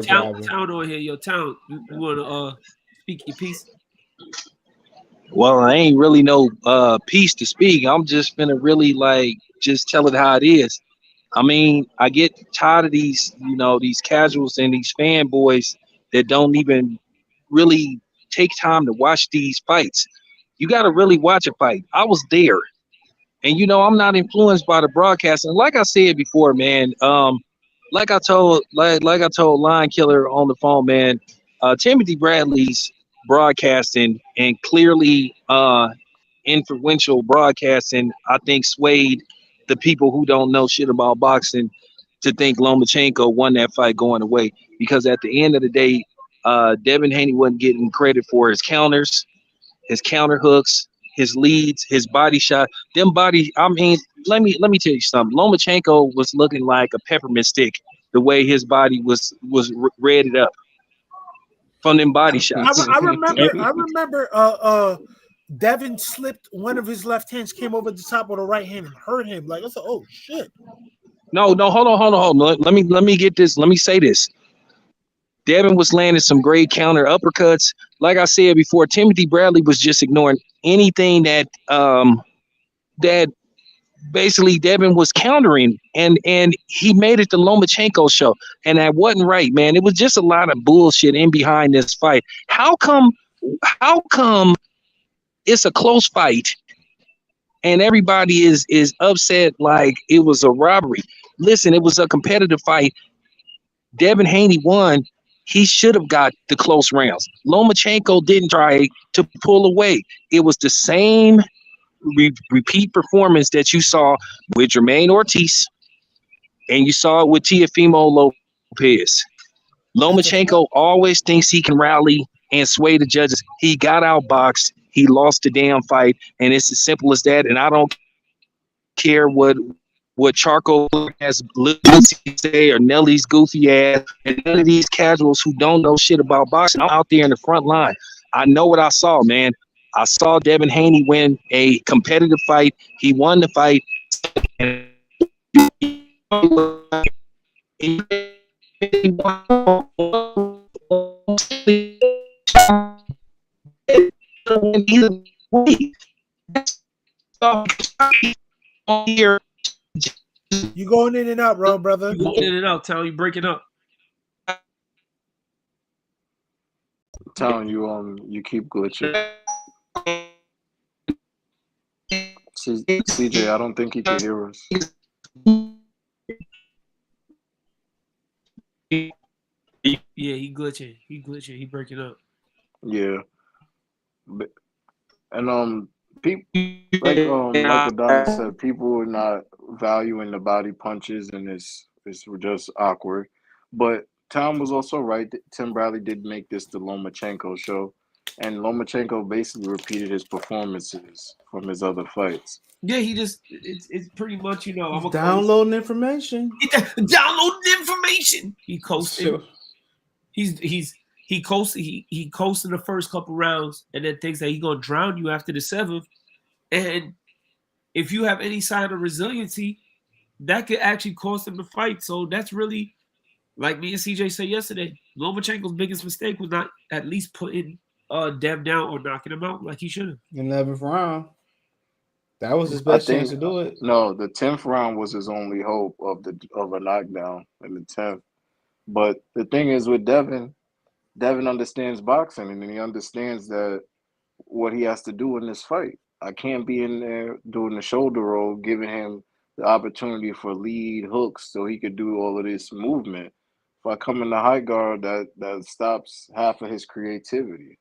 Town on here, yo, Town. You want to speak your piece? Well, I ain't really no piece to speak. I'm just gonna really just tell it how it is. I mean, I get tired of these casuals and these fanboys that don't even really take time to watch these fights. You got to really watch a fight. I was there, and I'm not influenced by the broadcast. And like I said before, man, like I told Line Killer on the phone, man, Timothy Bradley's broadcasting and clearly influential broadcasting, I think, swayed the people who don't know shit about boxing to think Lomachenko won that fight going away. Because at the end of the day, Devin Haney wasn't getting credit for his counters, his counter hooks, his leads, his body shot. Let me tell you something. Lomachenko was looking like a peppermint stick the way his body was redded up from them body shots. I remember Devin slipped, one of his left hands came over the top of the right hand and hurt him. Like, I said, oh shit. No, hold on. Let me get this. Let me say this. Devin was landing some great counter uppercuts. Like I said before, Timothy Bradley was just ignoring anything that basically Devin was countering, and he made it the Lomachenko show, and that wasn't right, man. It was just a lot of bullshit in behind this fight. How come it's a close fight and everybody is upset like it was a robbery? Listen, it was a competitive fight. Devin Haney won. He should have got the close rounds. Lomachenko didn't try to pull away. It was the same repeat performance that you saw with Jermaine Ortiz, and you saw it with Teofimo Lopez. Lomachenko always thinks he can rally and sway the judges. He got outboxed. He lost the damn fight, and it's as simple as that. And I don't care what Charco has say or Nelly's goofy ass, and none of these casuals who don't know shit about boxing. I'm out there in the front line. I know what I saw, man. I saw Devin Haney win a competitive fight. He won the fight. Here. You going in and out, bro, brother. You going in and out, Tell you breaking up. I'm telling you, you keep glitching. CJ, I don't think he can hear us. Yeah, he glitching. He breaking up. Yeah, and people like Adonis said, people are not valuing the body punches, and it's just awkward. But Tom was also right. Tim Bradley did make this the Lomachenko show, and Lomachenko basically repeated his performances from his other fights. Yeah, he just it's pretty much, I'm downloading information. Downloading information. He coasted. Sure. He coasted the first couple rounds and then thinks that he's gonna drown you after the seventh. And if you have any sign of resiliency, that could actually cost him the fight. So that's really, like me and CJ said yesterday, Lomachenko's biggest mistake was not at least putting Dev down or knocking him out like he should have. 11th round. That was his best chance to do it. No, the 10th round was his only hope of a knockdown in the 10th. But the thing is with Devin understands boxing, and he understands that what he has to do in this fight. I can't be in there doing the shoulder roll, giving him the opportunity for lead hooks so he could do all of this movement. If I come in the high guard, that stops half of his creativity.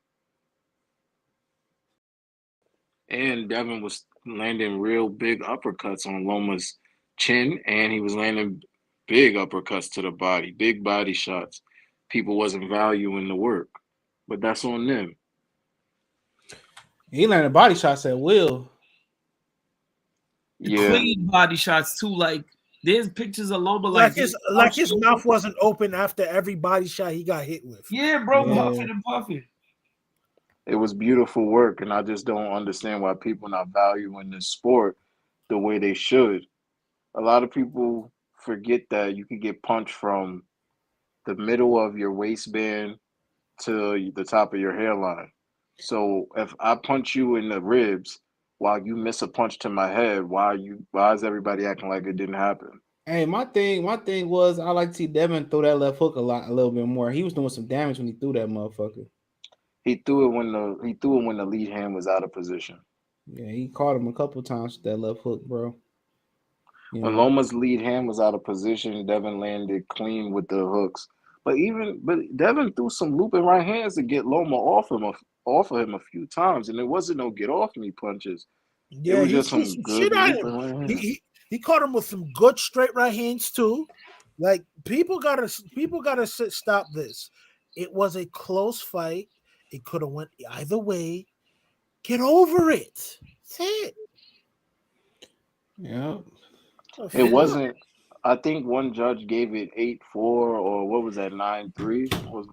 And Devin was landing real big uppercuts on Loma's chin, and he was landing big uppercuts to the body, big body shots. People wasn't valuing the work, but that's on them. He landed body shots at will. Clean body shots too. Like there's pictures of Loma like his mouth wasn't open after every body shot he got hit with. Yeah, bro, puffing and puffing. It was beautiful work, and I just don't understand why people not valuing this sport the way they should. A lot of people forget that you can get punched from the middle of your waistband to the top of your hairline. So if I punch you in the ribs while you miss a punch to my head, why is everybody acting like it didn't happen? Hey, my thing was I like to see Devin throw that left hook a little bit more. He was doing some damage when he threw that motherfucker. He threw it when the lead hand was out of position. Yeah, he caught him a couple times with that left hook, bro. When Loma's lead hand was out of position, Devin landed clean with the hooks. But Devin threw some looping right hands to get Loma off of him a few times, and it wasn't no get off me punches. Yeah, it was just some good looping right hands. He caught him with some good straight right hands too. Like people gotta stop this. It was a close fight. It could have went either way. Get over it. That's it. Yeah. It wasn't. I think one judge gave it 8-4 or what was that 9-3?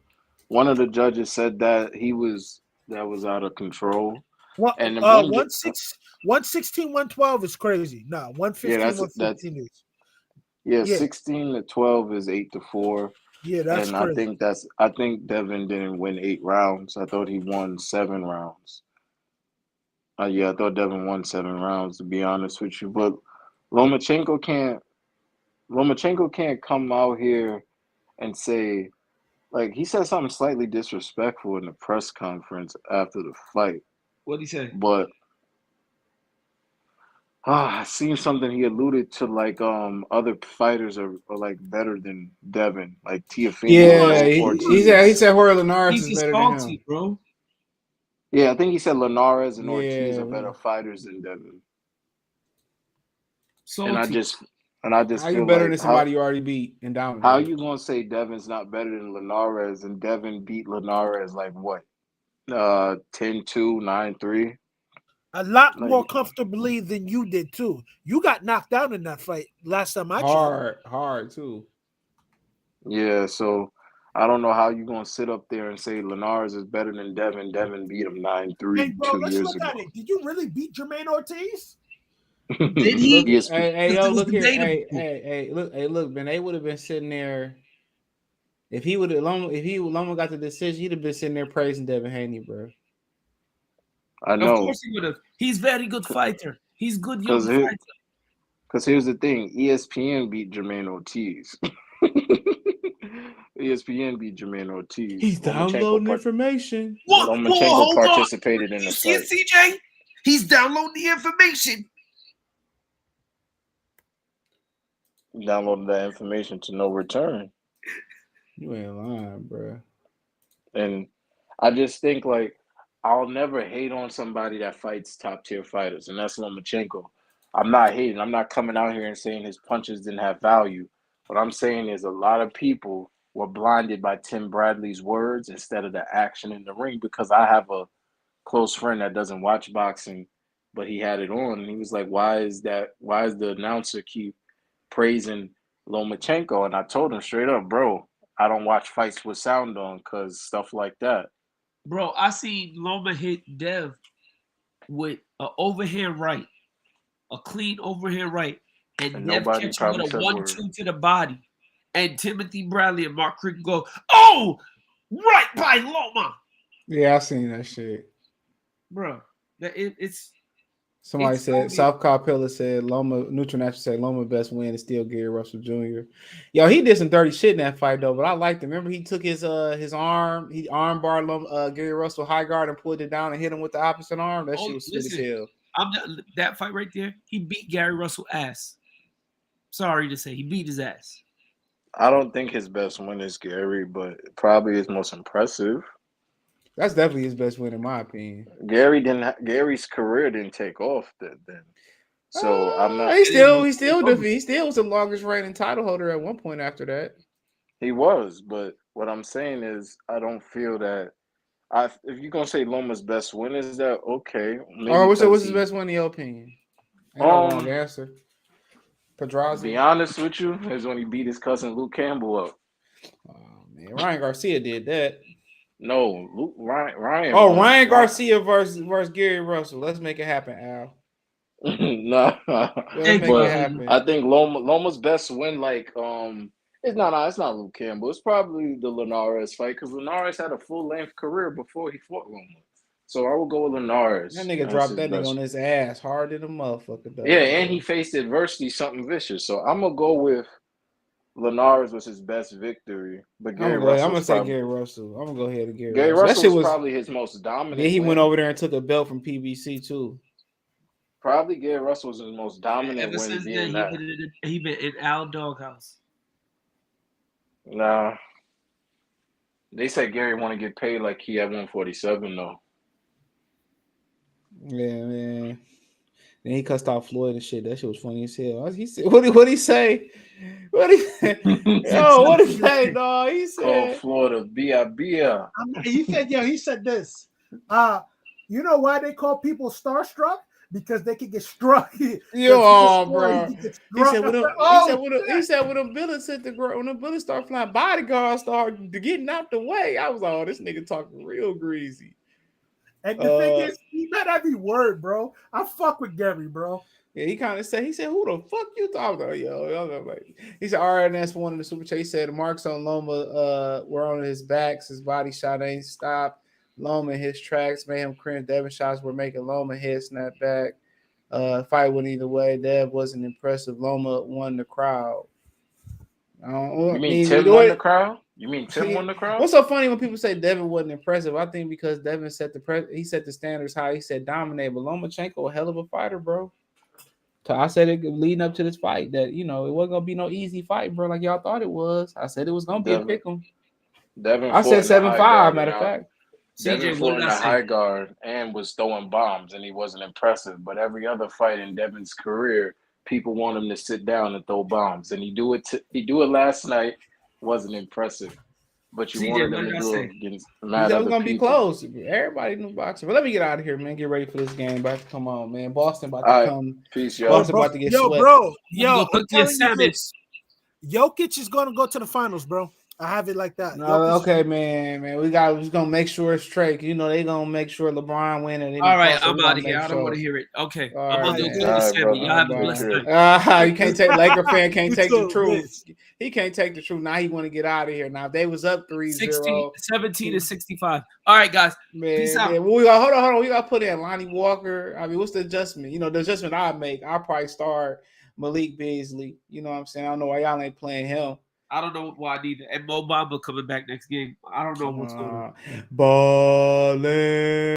One of the judges said that was out of control. Well, and 116, 112 is crazy. No, 115, 115 is. Yeah, 16-12 is 8-4. Yeah, that's crazy. I think Devin didn't win 8 rounds. I thought he won 7 rounds. I thought Devin won 7 rounds, to be honest with you. But Lomachenko can't come out here and say, like, he said something slightly disrespectful in the press conference after the fight. What'd he say? But I seen something he alluded to, like other fighters are like better than Devin, like Tiafimo Yeah, or he Ortiz. said Jorge Linares He's is just better than him. salty, bro. Yeah, I think he said Linares and Yeah, Ortiz are better man. fighters than Devin. Salty. And I just How you feel better like than somebody you already beat and dominated? how you gonna say Devin's not better than Linares and Devin beat Linares like what? 10-2, 9-3? A lot Like, more comfortably than you did too. You got knocked out in that fight last time I checked. hard too. yeah, so I don't know how you gonna sit up there and say Linares is better than Devin. Devin beat him 9-3 Hey, bro, 2 let's years look ago. at it. Did you really beat Jermaine Ortiz? Did he? Look, Yes, hey, It yo, was look here. debatable. Look, man, they would have been sitting there. If Loma got the decision, he'd have been sitting there praising Devin Haney, bro. I Of know. course he would have. He's very good fighter. He's good young Because fighter. here's the thing, ESPN beat Jermaine Ortiz. ESPN beat Jermaine Ortiz. He's downloading information. What? Whoa, Lomachenko hold on. participated in You the see it, fight. CJ? He's downloading the information. Downloaded that information to no return. You ain't lying, bro. And I just think, like, I'll never hate on somebody that fights top tier fighters, and that's Lomachenko. I'm not hating. I'm not coming out here and saying his punches didn't have value. What I'm saying is a lot of people were blinded by Tim Bradley's words instead of the action in the ring, because I have a close friend that doesn't watch boxing, but he had it on, and he was like, why is the announcer keep praising Lomachenko? And I told him straight up, bro, I don't watch fights with sound on because stuff like that. Bro, I seen Loma hit Dev with an overhand right, a clean overhand right, and And Dev nobody catch him with probably a said a word. 1-2 to the body. And Timothy Bradley and Mark Crick go, oh, right by Loma. Yeah, I seen that shit. Bro, it's Somebody it's said, so- South Carolina Pillar said, Loma, Neutral Natural said, Loma best win is still Gary Russell Jr. Yo, he did some dirty shit in that fight, though, but I liked him. Remember, he took his arm, he arm barred Gary Russell high guard and pulled it down and hit him with the opposite arm. That shit was sweet as hell. That fight right there, he beat Gary Russell ass. Sorry to say, he beat his ass. I don't think his best win is Gary, but probably his most impressive. That's definitely his best win, in my opinion. Gary's career didn't take off then. So I'm not. He still was the longest reigning title holder at one point after that. He was, but what I'm saying is, I don't feel that. If you're gonna say Loma's best win is that, okay? What's his best win in your opinion? Ain't no wrong answer. Pedraza. Be honest with you, is when he beat his cousin Luke Campbell up. Oh man, Ryan Garcia did that. No, Ryan. Oh, Ryan Garcia versus Gary Russell. Let's make it happen, Al. No, Let's make it happen. I think Loma's best win, like, it's not Luke Campbell. It's probably the Linares fight, because Linares had a full length career before he fought Loma. So I will go with Linares. That nigga dropped that nigga on his ass hard than a motherfucker. Though. Yeah, and he faced adversity, something vicious. So I'm gonna go with Linares was his best victory. But I'm gonna say Gary Russell. I'm gonna go ahead and Gary Russell. That shit was probably his most dominant. Then he went over there and took a belt from PBC too. Probably Gary Russell was his most dominant Ever win. since then, he been in Al Doghouse. Nah. They said Gary want to get paid like he had 147 though. Yeah, man. Then he cussed out Floyd and shit. That shit was funny as hell. He said, "What he say? What he say, dog? He said, "Call Florida Bia." He said this. You know why they call people starstruck? Because they can get struck. Bro. He said when the bullets start flying, bodyguards start getting out the way. I was like, oh, this nigga talking real greasy. And the thing is, he meant every word, bro. I fuck with Gary, bro. Yeah, he kind of said, who the fuck you talking about, yo? He said, all right, and that's one of the super chat. He said, the marks on Loma were on his backs. His body shot ain't stopped. Loma, his tracks made him cringe. Devin shots were making Loma head snap back. Fight went either way. Dev wasn't impressive. Loma won the crowd. You mean Tim won the crowd? You mean Tim won the crowd? What's so funny when people say Devin wasn't impressive? I think because Devin set the standards high. He said dominate, but Lomachenko a hell of a fighter, bro. So I said it leading up to this fight that it wasn't gonna be no easy fight, bro. Like y'all thought it was. I said it was gonna be a pick'em. Devin I said 7-5. Matter of fact, Devin fought in the high guard and was throwing bombs, and he wasn't impressive. But every other fight in Devin's career, people want him to sit down and throw bombs, and he do it last night. Wasn't impressive, but you wanted him to do it against mad other people. It was gonna be close. Everybody knew boxing. But let me get out of here, man. Get ready for this game. About to come on, man. Boston about to come. Peace, yo. Boston about to get swept. Bro. Yo, I'm telling you this. Jokic is gonna go to the finals, bro. I have it like that. No, okay, man. We're gonna make sure it's straight. They gonna make sure LeBron win. And all right, I'm out of here. I don't want to hear it. Okay, I'm gonna do 2-7. Y'all have a blessed night. You can't take Laker fan can't take the truth. He can't take the truth. Now he want to get out of here. Now if they was up 3-0, 17-65. All right, guys. Man, peace out. Hold on. We gotta put in Lonnie Walker. I mean, what's the adjustment? The adjustment I make. I'll probably start Malik Beasley. You know what I'm saying? I don't know why y'all ain't playing him. I don't know why neither. And Mo Bamba coming back next game. I don't know what's going on. Ballin'.